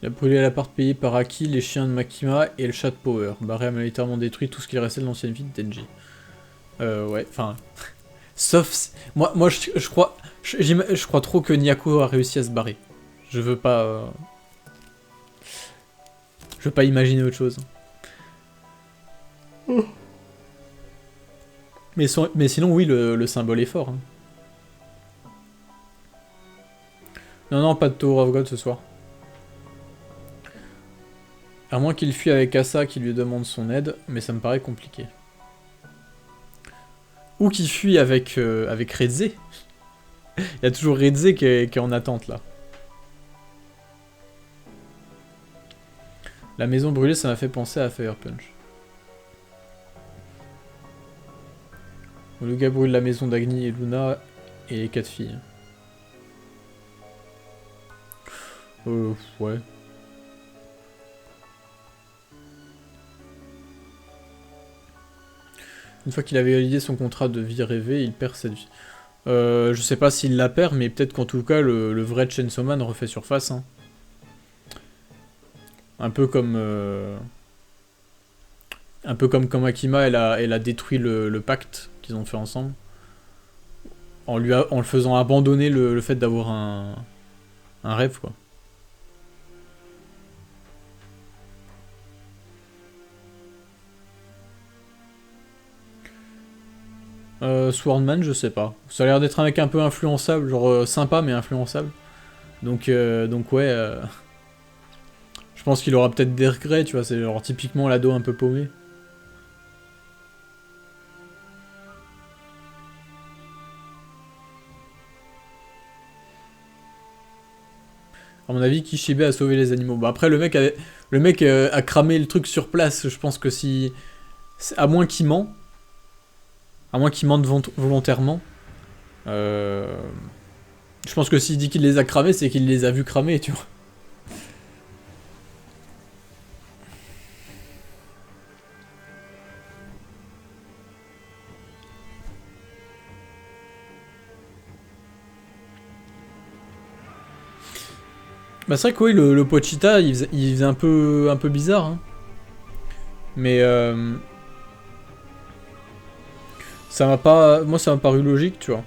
Il a brûlé l'appart payé par Aki, les chiens de Makima et le chat de Power. Barré a militairement détruit tout ce qu'il restait de l'ancienne vie de Denji. Ouais, enfin... Sauf... Moi je crois... Je crois trop que Nyako a réussi à se barrer. Je veux pas... Je veux pas imaginer autre chose. Mais sinon, oui, le symbole est fort. Hein. Non, pas de Tower of God ce soir. À moins qu'il fuit avec Asa qui lui demande son aide, mais ça me paraît compliqué. Ou qu'il fuit avec Redze. Il y a toujours Redze qui est en attente là. La maison brûlée, ça m'a fait penser à Fire Punch. Le gars brûle la maison d'Agni et Luna et les 4 filles. Ouais. Une fois qu'il avait validé son contrat de vie rêvée, il perd cette vie. Je sais pas s'il la perd, mais peut-être qu'en tout cas, le vrai Chainsaw Man refait surface. Hein. Un peu comme... Un peu comme quand Akima, elle a détruit le pacte qu'ils ont fait ensemble. En le faisant abandonner le fait d'avoir un rêve, quoi. Swordman, je sais pas. Ça a l'air d'être un mec un peu influençable, genre sympa mais influençable. Donc ouais, je pense qu'il aura peut-être des regrets, tu vois, c'est genre typiquement l'ado un peu paumé. À mon avis, Kishibe a sauvé les animaux. Bah après, le mec a cramé le truc sur place, je pense que si... À moins qu'il ment, à moins qu'il mente volontairement, je pense que s'il dit qu'il les a cramés, c'est qu'il les a vus cramer, tu vois. Bah c'est vrai que oui, le Pochita, il faisait un peu bizarre, hein. Mais ça m'a pas... Moi, ça m'a paru logique, tu vois.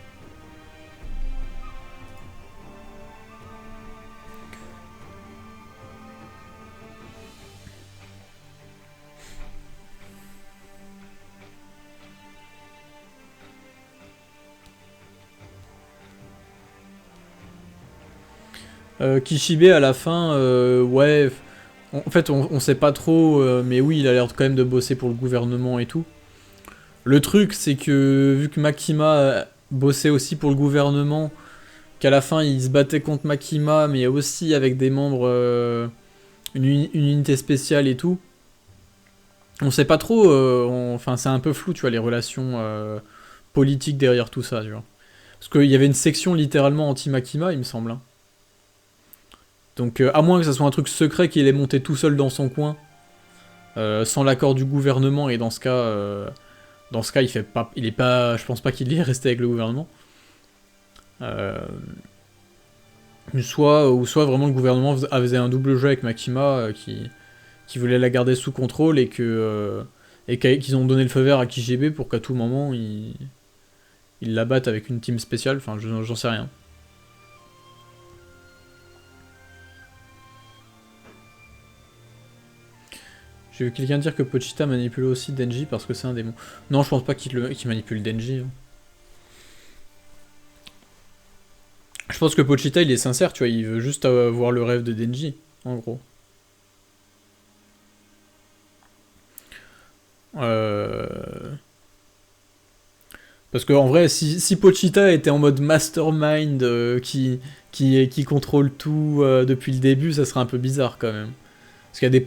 Kishibe à la fin, ouais, en fait on sait pas trop, mais oui il a l'air quand même de bosser pour le gouvernement et tout. Le truc c'est que vu que Makima bossait aussi pour le gouvernement, qu'à la fin il se battait contre Makima mais aussi avec des membres, une unité spéciale et tout, on sait pas trop, enfin c'est un peu flou tu vois les relations politiques derrière tout ça tu vois. Parce qu'il y avait une section littéralement anti-Makima il me semble, hein. Donc à moins que ça soit un truc secret qu'il ait monté tout seul dans son coin, sans l'accord du gouvernement, et dans ce cas il fait pas, il est pas, je pense pas qu'il est resté avec le gouvernement. Euh, soit vraiment le gouvernement faisait un double jeu avec Makima, qui voulait la garder sous contrôle et qu'ils ont donné le feu vert à Kishibe pour qu'à tout moment il la batte avec une team spéciale, enfin j'en sais rien. J'ai vu quelqu'un dire que Pochita manipule aussi Denji parce que c'est un démon. Non, je pense pas qu'il manipule Denji, hein. Je pense que Pochita il est sincère, tu vois, il veut juste avoir le rêve de Denji, en gros. Euh... Parce qu'en vrai, si Pochita était en mode mastermind qui contrôle tout depuis le début, ça serait un peu bizarre quand même. Parce qu'il y a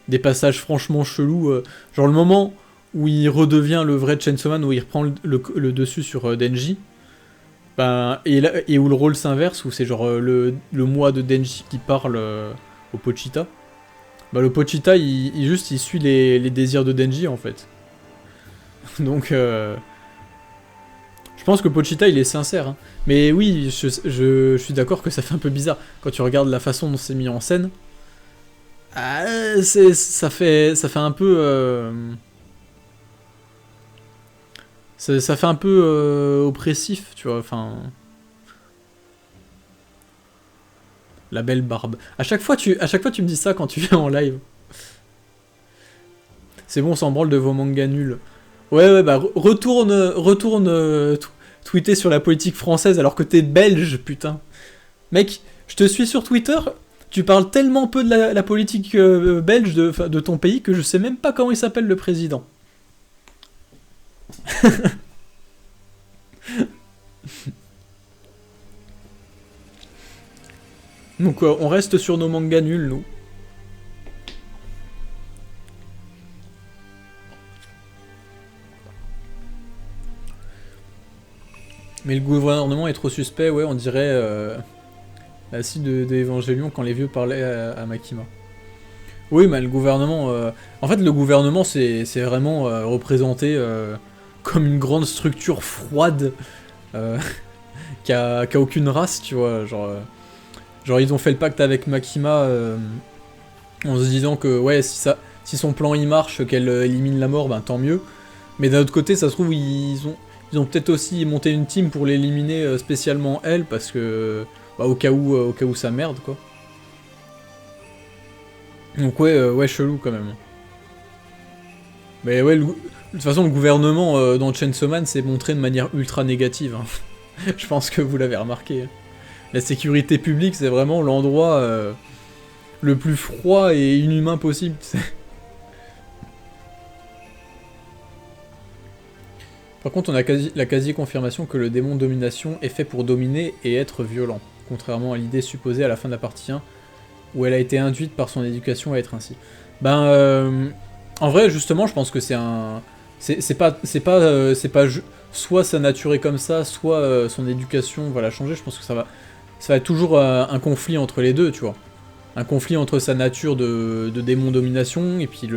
des passages franchement chelous. Genre le moment où il redevient le vrai Chainsaw Man, où il reprend le dessus sur Denji, ben, et où le rôle s'inverse, où c'est genre le moi de Denji qui parle au Pochita. Bah le Pochita, il suit les désirs de Denji en fait. Donc je pense que Pochita il est sincère, hein. Mais oui, je suis d'accord que ça fait un peu bizarre quand tu regardes la façon dont c'est mis en scène. Ah, ça fait un peu ça fait un peu oppressif, tu vois. Enfin, la belle barbe. À chaque fois tu me dis ça quand tu viens en live. C'est bon, on s'en branle de vos mangas nuls. Ouais, bah retourne tweeter sur la politique française alors que t'es belge, putain. Mec, je te suis sur Twitter, tu parles tellement peu de la politique belge de ton pays que je sais même pas comment il s'appelle le président. Donc on reste sur nos mangas nuls, nous. Mais le gouvernement est trop suspect, ouais, on dirait la suite de Evangelion quand les vieux parlaient à Makima. Oui, mais le gouvernement... En fait, le gouvernement, c'est vraiment représenté comme une grande structure froide euh, qui a aucune race, tu vois. Genre, ils ont fait le pacte avec Makima en se disant que, ouais, si son plan il marche, qu'elle élimine la mort, ben tant mieux. Mais d'un autre côté, ça se trouve, ils ont peut-être aussi monté une team pour l'éliminer spécialement elle, parce que... Bah, au cas où ça merde, quoi. Donc ouais, ouais, chelou quand même. Mais ouais, de toute façon, le gouvernement dans Chainsaw Man s'est montré de manière ultra négative, hein. Je pense que vous l'avez remarqué. La sécurité publique, c'est vraiment l'endroit le plus froid et inhumain possible. Par contre, on a la quasi-confirmation que le démon domination est fait pour dominer et être violent, contrairement à l'idée supposée à la fin de la partie 1, où elle a été induite par son éducation à être ainsi. Ben, en vrai, justement, je pense que c'est un... soit sa nature est comme ça, soit son éducation va la changer. Je pense que ça va être toujours un conflit entre les deux, tu vois. Un conflit entre sa nature de démon domination et puis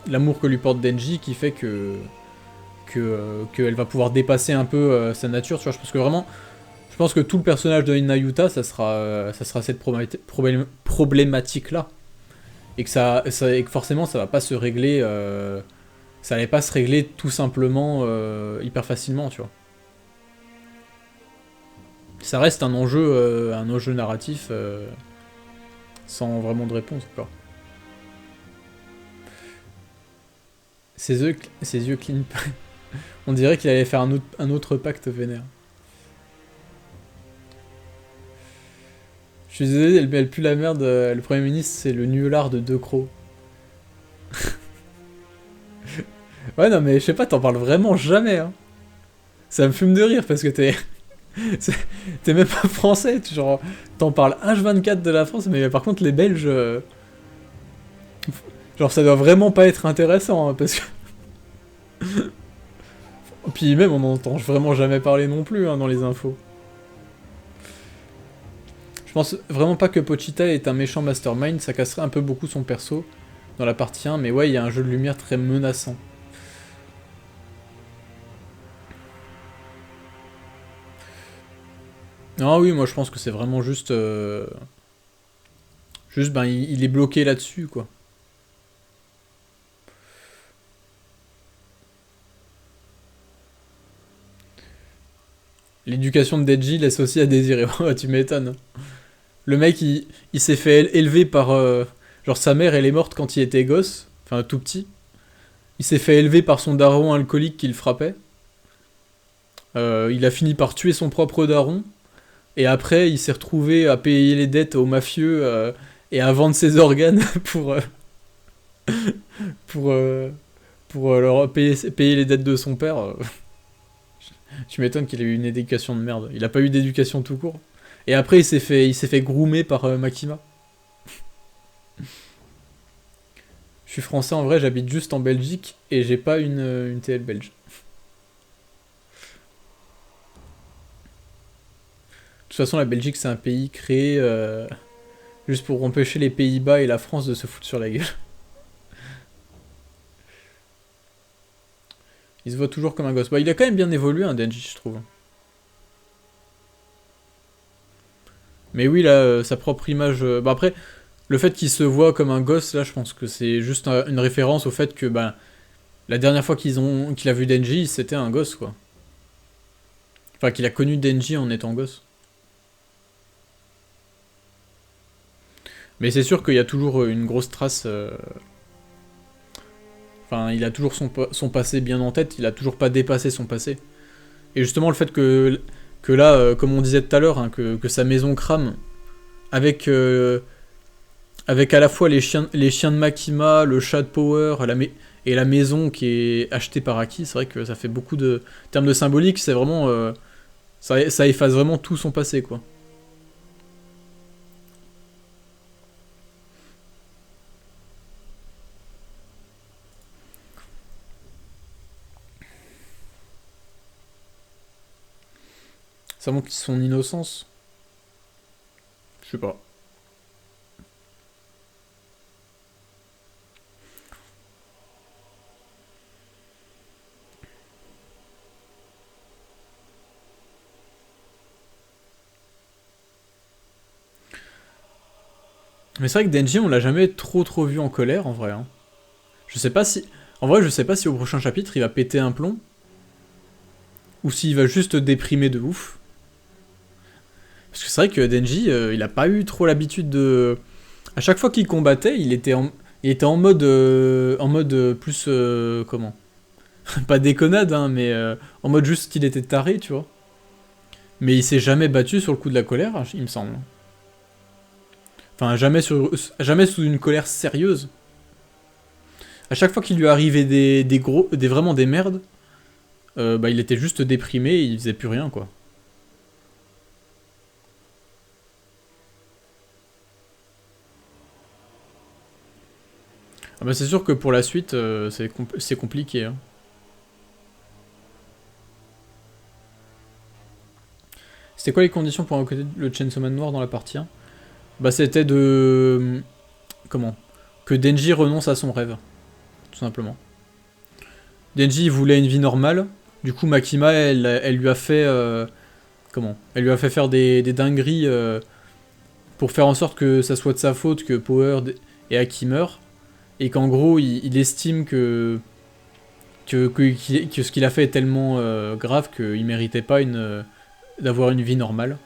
l'amour que lui porte Denji qui fait qu'elle va pouvoir dépasser un peu sa nature, tu vois. Je pense que tout le personnage de Hinayuta, ça sera cette problématique-là. Et que forcément, ça va pas se régler... ça allait pas se régler tout simplement hyper facilement, tu vois. Ça reste un enjeu narratif sans vraiment de réponse, quoi. Ses yeux clean. On dirait qu'il allait faire un autre pacte vénère. suis désolé, elle pue la merde, le Premier ministre, c'est le nulard de deux crocs. Ouais, non, mais je sais pas, t'en parles vraiment jamais, hein. Ça me fume de rire, parce que t'es... t'es même pas français, genre, t'en parles H24 de la France, mais par contre, les Belges... genre, ça doit vraiment pas être intéressant, hein, parce que... Puis même, on n'entend vraiment jamais parler non plus, hein, dans les infos. Je pense vraiment pas que Pochita est un méchant mastermind, ça casserait un peu beaucoup son perso dans la partie 1, mais ouais, il y a un jeu de lumière très menaçant. Ah oui, moi je pense que c'est vraiment juste... Juste, ben, il est bloqué là-dessus, quoi. L'éducation de Denji laisse aussi à désirer. Ouais, tu m'étonnes. Le mec, il s'est fait élever par... genre, sa mère, elle est morte quand il était gosse. Enfin, tout petit. Il s'est fait élever par son daron alcoolique qui le frappait. Il a fini par tuer son propre daron. Et après, il s'est retrouvé à payer les dettes aux mafieux et à vendre ses organes pour... pour... leur payer les dettes de son père. Tu m'étonnes qu'il ait eu une éducation de merde. Il a pas eu d'éducation tout court. Et après, il s'est fait groomer par Makima. Je suis français en vrai, j'habite juste en Belgique et j'ai pas une TL belge. De toute façon, la Belgique, c'est un pays créé juste pour empêcher les Pays-Bas et la France de se foutre sur la gueule. Il se voit toujours comme un gosse. Bah, il a quand même bien évolué, un Denji, je trouve. Mais oui, là, sa propre image... Bah après, le fait qu'il se voit comme un gosse, là, je pense que c'est juste une référence au fait que, bah, la dernière fois qu'il a vu Denji, c'était un gosse, quoi. Enfin, qu'il a connu Denji en étant gosse. Mais c'est sûr qu'il y a toujours une grosse trace... Enfin, il a toujours son passé bien en tête, il a toujours pas dépassé son passé. Et justement, le fait que là, comme on disait tout à l'heure, hein, que sa maison crame, avec, avec à la fois les chiens de Makima, le chat de Power, et la maison qui est achetée par Aki, c'est vrai que ça fait beaucoup de... En termes de symbolique, c'est vraiment... ça efface vraiment tout son passé, quoi. Ça montre son innocence. Je sais pas. Mais c'est vrai que Denji, on l'a jamais trop vu en colère, en vrai. Hein. Je sais pas si... En vrai, je sais pas si au prochain chapitre, il va péter un plomb. Ou s'il va juste déprimer de ouf. Parce que c'est vrai que Denji, il a pas eu trop l'habitude de... À chaque fois qu'il combattait, il était en mode... plus... comment pas déconnade, hein, mais en mode juste qu'il était taré, tu vois. Mais il s'est jamais battu sur le coup de la colère, il me semble. Enfin, jamais sous une colère sérieuse. À chaque fois qu'il lui arrivait vraiment des merdes, bah il était juste déprimé et il faisait plus rien, quoi. Ah bah c'est sûr que pour la suite, c'est compliqué. Hein. C'était quoi les conditions pour recruter le Chainsaw Man noir dans la partie 1? Bah c'était de... Comment? Que Denji renonce à son rêve, tout simplement. Denji voulait une vie normale, du coup Makima, elle lui a fait... comment? Elle lui a fait faire des dingueries pour faire en sorte que ça soit de sa faute que Power et Aki meurent, et qu'en gros, il estime que ce qu'il a fait est tellement grave qu'il méritait pas d'avoir une vie normale.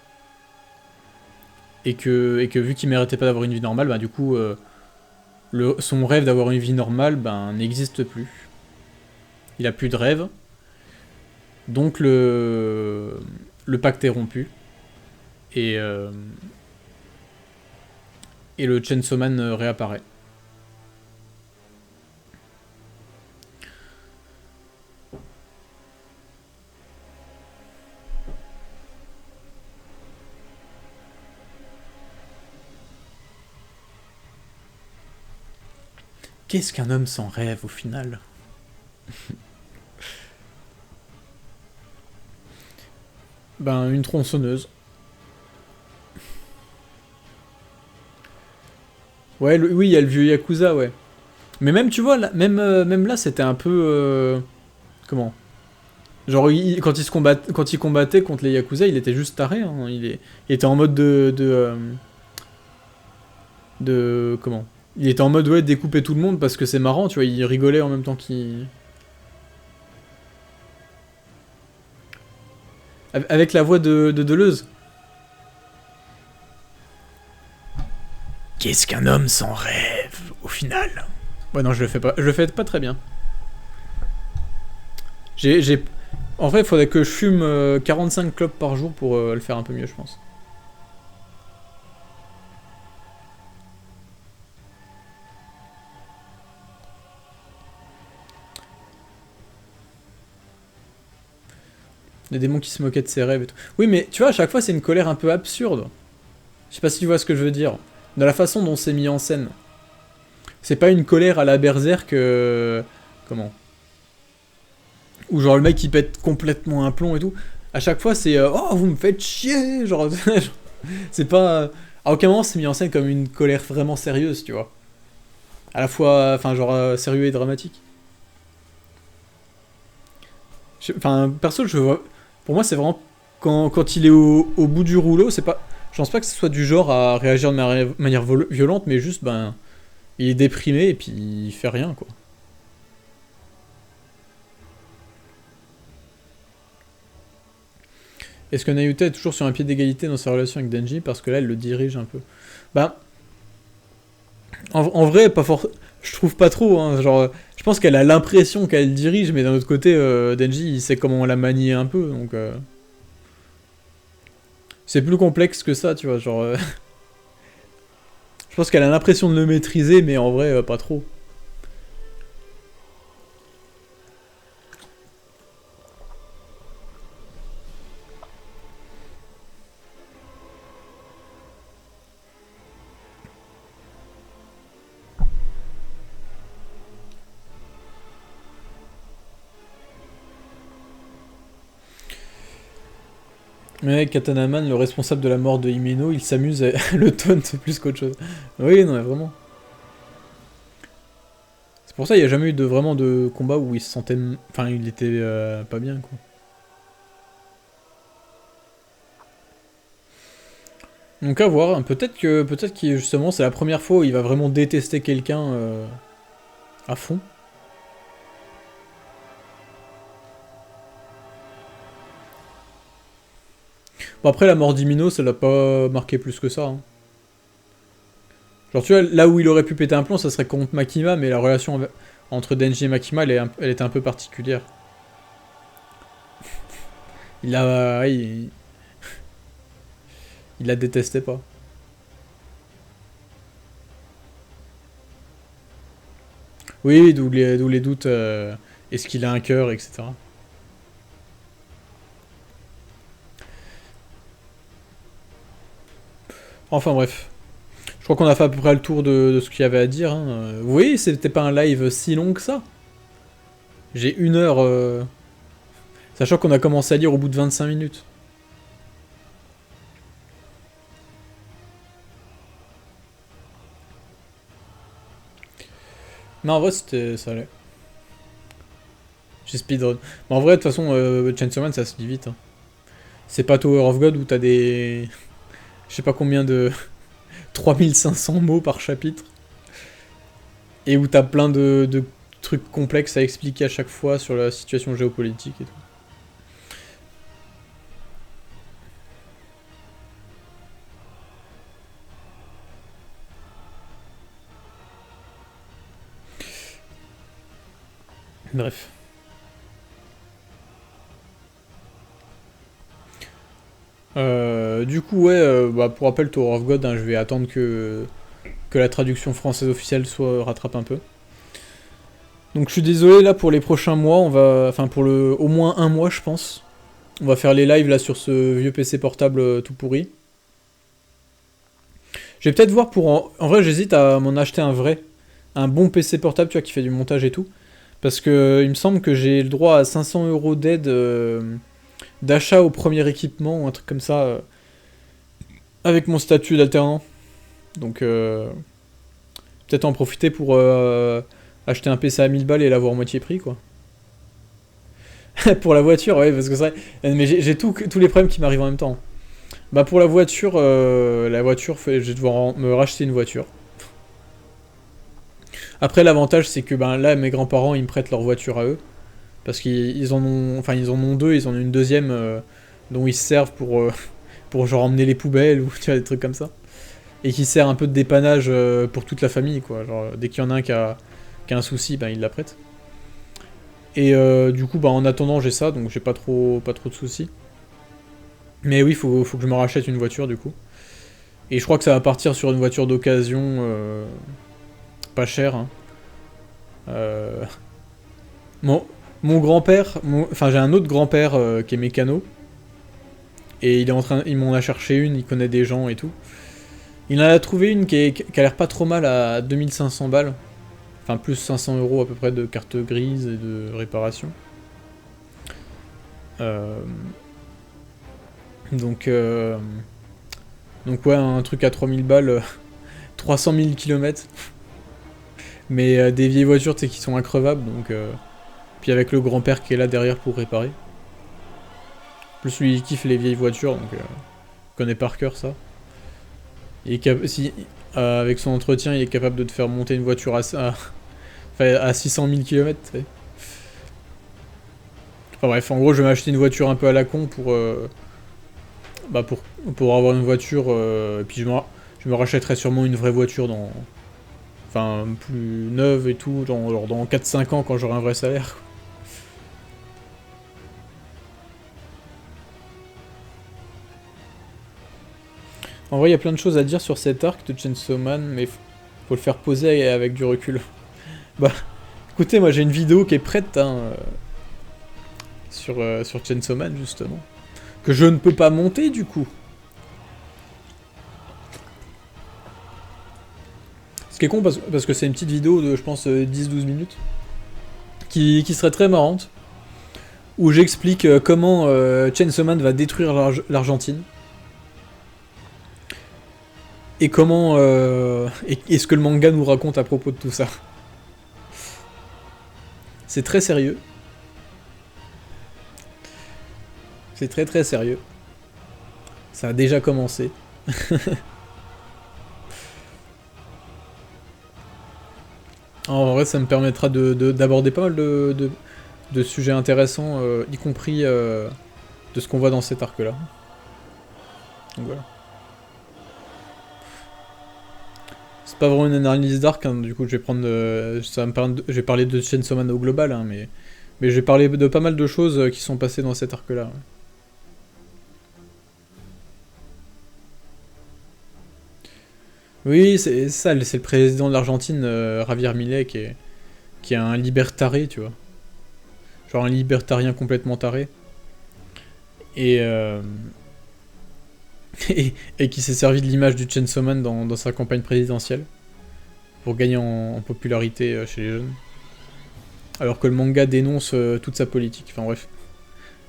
Et que vu qu'il méritait pas d'avoir une vie normale, bah du coup, son rêve d'avoir une vie normale ben, n'existe plus. Il a plus de rêve. Donc le pacte est rompu. Et Et le Chainsaw Man réapparaît. Qu'est-ce qu'un homme sans rêve au final? Ben, une tronçonneuse. Ouais, oui, il y a le vieux Yakuza, ouais. Mais même, tu vois, là, même là, c'était un peu... comment? Genre, quand il combattait contre les Yakuza, il était juste taré. Hein. Il était en mode comment? Il était en mode, ouais, découper tout le monde parce que c'est marrant, tu vois, il rigolait en même temps qu'il... Avec la voix de Deleuze. Qu'est-ce qu'un homme sans rêve, au final? Ouais, non, je le fais pas très bien. En vrai, il faudrait que je fume 45 clopes par jour pour le faire un peu mieux, je pense. Les démons qui se moquaient de ses rêves et tout. Oui, mais tu vois, à chaque fois, c'est une colère un peu absurde. Je sais pas si tu vois ce que je veux dire. Dans la façon dont c'est mis en scène. C'est pas une colère à la berserk. Comment? Où genre le mec il pète complètement un plomb et tout. À chaque fois, c'est oh, vous me faites chier. Genre, c'est pas. À aucun moment, c'est mis en scène comme une colère vraiment sérieuse, tu vois. À la fois, enfin, genre sérieux et dramatique. Enfin, perso, je vois. Pour moi, c'est vraiment quand il est au bout du rouleau, c'est pas. Je pense pas que ce soit du genre à réagir de manière violente, mais juste, ben, il est déprimé et puis il fait rien, quoi. Est-ce que Nayuta est toujours sur un pied d'égalité dans sa relation avec Denji parce que là, elle le dirige un peu? Bah, en vrai, pas fort. Je trouve pas trop. Hein, genre, je pense qu'elle a l'impression qu'elle dirige, mais d'un autre côté, Denji, il sait comment la manier un peu, donc. C'est plus complexe que ça, tu vois. Genre, je pense qu'elle a l'impression de le maîtriser, mais en vrai, pas trop. Mais Katanaman, le responsable de la mort de Himeno, il s'amuse à le taunt plus qu'autre chose. Oui, non, mais vraiment. C'est pour ça qu'il n'y a jamais eu vraiment de combat où il se sentait... Enfin, il était pas bien, quoi. Donc à voir, hein. Peut-être que justement c'est la première fois où il va vraiment détester quelqu'un à fond. Bon après la mort d'Imino ça l'a pas marqué plus que ça. Hein. Genre tu vois, là où il aurait pu péter un plomb ça serait contre Makima, mais la relation entre Denji et Makima elle était un peu particulière. Il la détestait pas. Oui, d'où les doutes, est-ce qu'il a un cœur, etc. Enfin bref. Je crois qu'on a fait à peu près le tour de ce qu'il y avait à dire. Hein. Vous voyez, c'était pas un live si long que ça. J'ai 1 heure, sachant qu'on a commencé à lire au bout de 25 minutes. Mais en vrai, ça allait. J'ai speedrun. Mais en vrai, de toute façon, Chainsaw Man, ça se lit vite. Hein. C'est pas Tower of God où t'as des... Je sais pas combien de... 3500 mots par chapitre. Et où t'as plein de trucs complexes à expliquer à chaque fois sur la situation géopolitique et tout. Bref. Du coup, ouais, bah, pour rappel, Tower of God, hein, je vais attendre que que la traduction française officielle soit rattrape un peu. Donc je suis désolé là pour les prochains mois, enfin pour au moins un mois je pense. On va faire les lives là sur ce vieux PC portable tout pourri. Je vais peut-être voir en vrai j'hésite à m'en acheter un bon PC portable tu vois qui fait du montage et tout. Parce que il me semble que j'ai le droit à 500 € d'aide d'achat au premier équipement ou un truc comme ça avec mon statut d'alternant. Donc peut-être en profiter pour acheter un PC à 1000 balles et l'avoir à moitié prix quoi. Pour la voiture, ouais, parce que c'est vrai. Mais j'ai tous les problèmes qui m'arrivent en même temps. Bah pour la voiture, je vais devoir me racheter une voiture. Après l'avantage c'est que ben là mes grands-parents ils me prêtent leur voiture à eux. Parce qu'ils en ont. Enfin ils en ont deux, ils en ont une deuxième dont ils se servent pour genre emmener les poubelles ou tu vois des trucs comme ça. Et qui sert un peu de dépannage pour toute la famille quoi. Genre dès qu'il y en a un qui a un souci, ben ils la prêtent. Et du coup, bah, en attendant, j'ai ça, donc j'ai pas trop de soucis. Mais oui, faut que je me rachète une voiture, du coup. Et je crois que ça va partir sur une voiture d'occasion pas chère. Hein. Mon grand-père... Enfin, j'ai un autre grand-père qui est mécano. Et il m'en a cherché une, il connaît des gens et tout. Il en a trouvé une qui a l'air pas trop mal à 2500 balles. Enfin, plus 500 € à peu près de carte grise et de réparation. Donc ouais, un truc à 3000 balles, 300 000 km. Mais des vieilles voitures, tu sais, qui sont increvables, donc... Puis avec le grand-père qui est là derrière pour réparer. Plus lui, il kiffe les vieilles voitures, donc... connaît par cœur, ça. Et avec son entretien, il est capable de te faire monter une voiture à 600 000 km, tu sais. Enfin bref, en gros, je vais m'acheter une voiture un peu à la con pour avoir une voiture, et puis je me rachèterai sûrement une vraie voiture enfin, plus neuve et tout, genre dans 4-5 ans quand j'aurai un vrai salaire. En vrai, il y a plein de choses à dire sur cet arc de Chainsaw Man, mais faut le faire poser avec du recul. Bah, écoutez, moi j'ai une vidéo qui est prête, hein, sur Chainsaw Man, justement. Que je ne peux pas monter, du coup. Ce qui est con, parce que c'est une petite vidéo de, je pense, 10-12 minutes. Qui serait très marrante. Où j'explique comment Chainsaw Man va détruire l'Argentine. Et comment... et ce que le manga nous raconte à propos de tout ça. C'est très sérieux. C'est très très sérieux. Ça a déjà commencé. En vrai, ça me permettra d'aborder pas mal de sujets intéressants, y compris de ce qu'on voit dans cet arc-là. Donc voilà. C'est pas vraiment une analyse d'arc, hein, du coup je vais prendre... je vais parler de Chainsaw Man au global, hein, mais je vais parler de pas mal de choses qui sont passées dans cet arc-là. Ouais. Oui, c'est ça, c'est le président de l'Argentine, Javier Milei, qui est un libertaré, tu vois. Genre un libertarien complètement taré. Et, et qui s'est servi de l'image du Chainsaw Man dans sa campagne présidentielle. Pour gagner en popularité chez les jeunes. Alors que le manga dénonce toute sa politique. Enfin bref.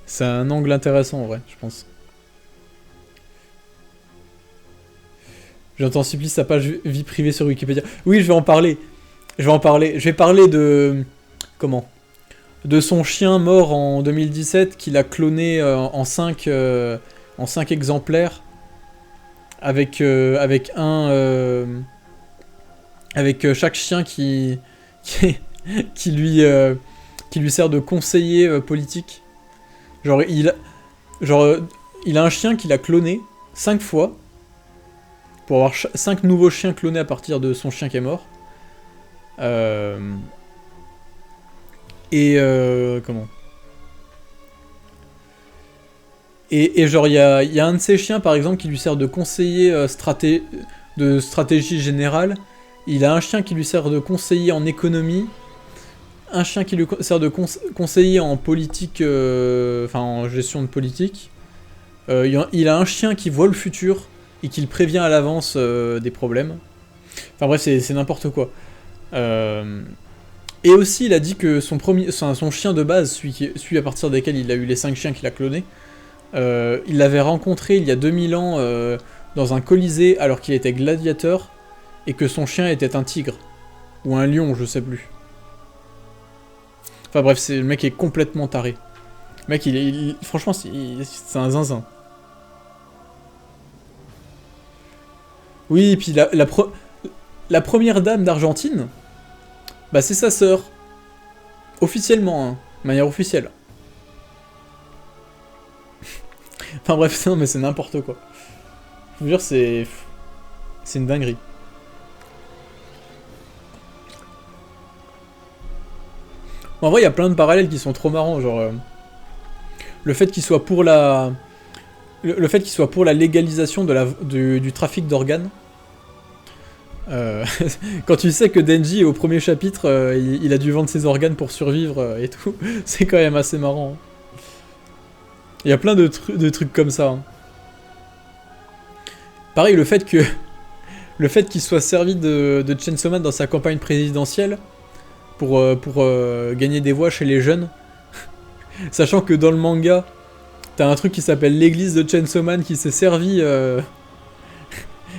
C'est un angle intéressant en vrai, je pense. J'entends Supplice sa page vie privée sur Wikipédia. Oui, je vais en parler. Je vais parler de... Comment ? De son chien mort en 2017 qu'il a cloné en 5 exemplaires. Avec chaque chien qui lui sert de conseiller politique. Genre il a un chien qu'il a cloné 5 fois pour avoir 5 nouveaux chiens clonés à partir de son chien qui est mort. Comment ? Et genre, il y a un de ces chiens, par exemple, qui lui sert de conseiller de stratégie générale, Il a un chien qui lui sert de conseiller en économie, un chien qui lui sert de conseiller en politique, enfin en gestion de politique. Il a un chien qui voit le futur et qui le prévient à l'avance des problèmes. Enfin bref, c'est n'importe quoi. Et aussi, il a dit que son chien de base, celui à partir desquels il a eu les 5 chiens qu'il a clonés, il l'avait rencontré il y a 2000 ans dans un colisée alors qu'il était gladiateur, et que son chien était un tigre. Ou un lion, je sais plus. Enfin bref, le mec est complètement taré. Le mec, franchement, c'est un zinzin. Oui, et puis la première dame d'Argentine, bah c'est sa sœur. Officiellement, hein, de manière officielle. Enfin bref, non mais c'est n'importe quoi. Je veux dire, c'est une dinguerie. Bon, en vrai, il y a plein de parallèles qui sont trop marrants, genre le fait qu'il soit pour le fait qu'il soit pour la légalisation du trafic d'organes. Quand tu sais que Denji au premier chapitre, il a dû vendre ses organes pour survivre et tout, c'est quand même assez marrant. Il y a plein de trucs comme ça. Hein. Pareil, le fait qu'il soit servi de Chainsaw Man dans sa campagne présidentielle pour gagner des voix chez les jeunes, sachant que dans le manga, t'as un truc qui s'appelle l'église de Chainsaw Man qui s'est servi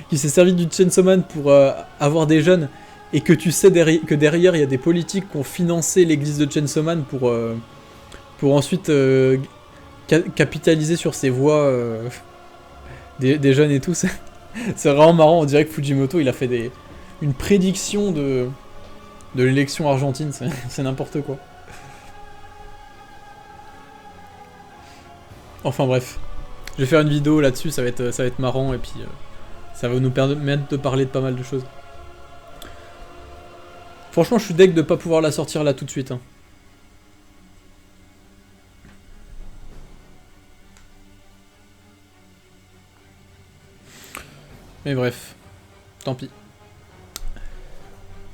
du Chainsaw Man pour avoir des jeunes, et que tu sais que derrière il y a des politiques qui ont financé l'église de Chainsaw Man pour ensuite capitaliser sur ces voix des jeunes et tout. C'est vraiment marrant, on dirait que Fujimoto il a fait une prédiction de l'élection argentine, c'est n'importe quoi. Enfin bref, je vais faire une vidéo là-dessus, ça va être marrant, et puis ça va nous permettre de parler de pas mal de choses. Franchement, je suis deg de pas pouvoir la sortir là tout de suite. Hein. Mais bref, tant pis.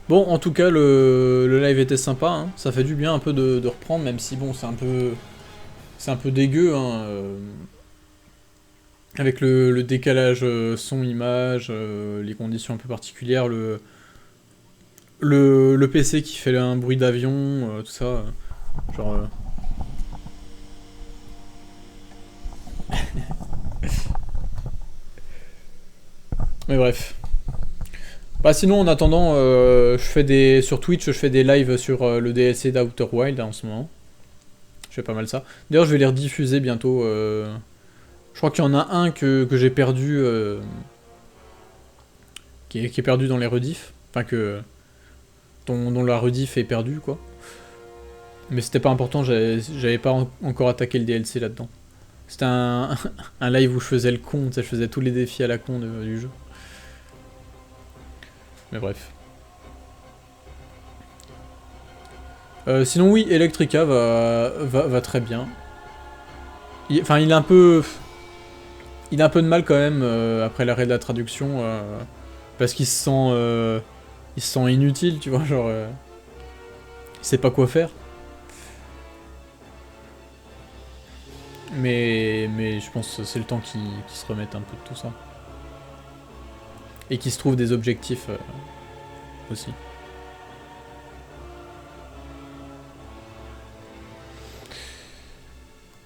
Bon, en tout cas, le live était sympa, hein. Ça fait du bien un peu de reprendre, même si bon, c'est un peu dégueu, hein, avec le décalage son-image, les conditions un peu particulières, le PC qui fait un bruit d'avion, tout ça, genre... Mais bref. Bah sinon, en attendant, sur Twitch, je fais des lives sur le DLC d'Outer Wild en ce moment. Je fais pas mal ça. D'ailleurs, je vais les rediffuser bientôt. Je crois qu'il y en a un que j'ai perdu, qui est perdu dans les rediffs. Enfin, dont la rediff est perdue, quoi. Mais c'était pas important, j'avais pas encore attaqué le DLC là-dedans. C'était un live où je faisais le con, je faisais tous les défis à la con du jeu. Mais bref. Sinon oui, Electrica va très bien. Il a un peu... Il a un peu de mal quand même après l'arrêt de la traduction, parce qu'il se sent inutile, tu vois, genre... il sait pas quoi faire. Mais je pense que c'est le temps qu'il se remette un peu de tout ça. Et qu'il se trouve des objectifs aussi.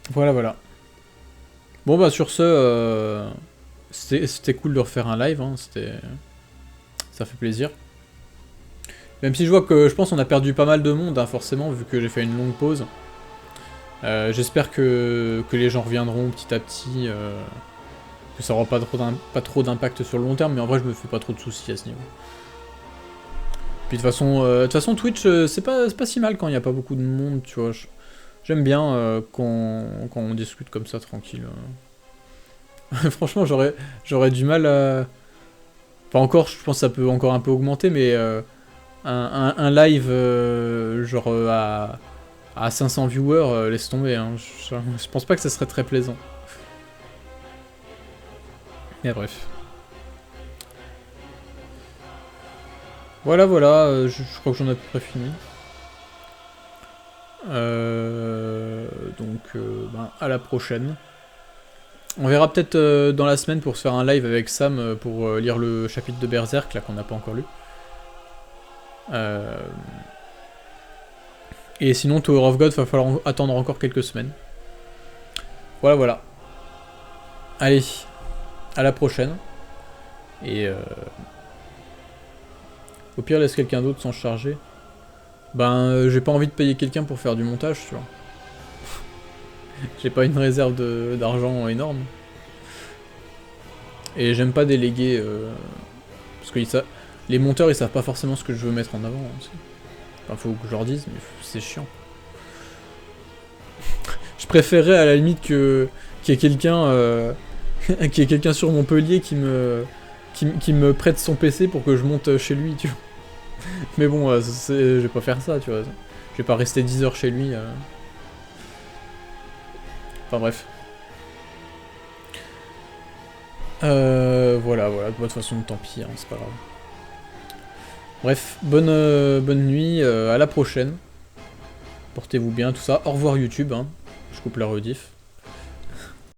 Voilà. Bon bah sur ce, c'était cool de refaire un live, hein, ça fait plaisir. Même si je vois que je pense qu'on a perdu pas mal de monde, hein, forcément, vu que j'ai fait une longue pause. J'espère que les gens reviendront petit à petit, que ça aura pas trop d'impact sur le long terme, mais en vrai je me fais pas trop de soucis à ce niveau. Puis de toute façon Twitch c'est pas si mal quand il n'y a pas beaucoup de monde, tu vois. J'aime bien quand on discute comme ça tranquille. Franchement j'aurais du mal à... Enfin encore, je pense que ça peut encore un peu augmenter, mais un live genre à 500 viewers, laisse tomber, hein. Je pense pas que ça serait très plaisant. Mais bref. Voilà, voilà, je crois que j'en ai à peu près fini. Donc, ben, à la prochaine. On verra peut-être dans la semaine pour se faire un live avec Sam pour lire le chapitre de Berserk, là, qu'on n'a pas encore lu. Et sinon, Tower of God, va falloir attendre encore quelques semaines. Voilà, voilà. Allez, à la prochaine. Et au pire, laisse quelqu'un d'autre s'en charger. Ben, j'ai pas envie de payer quelqu'un pour faire du montage, tu vois. J'ai pas une réserve d'argent énorme. Et j'aime pas déléguer, parce que les monteurs, ils savent pas forcément ce que je veux mettre en avant. Aussi. Enfin, faut que je leur dise, mais c'est chiant. Je préférerais à la limite qu'il y ait quelqu'un qu'il y ait quelqu'un sur Montpellier qui me prête son PC pour que je monte chez lui, tu vois. Mais bon, je vais pas faire ça, tu vois. Je vais pas rester 10 heures chez lui. Enfin bref. Voilà, voilà. De toute façon, tant pis, hein, c'est pas grave. Bref, bonne nuit, à la prochaine. Portez-vous bien, tout ça. Au revoir YouTube, hein. Je coupe la rediff.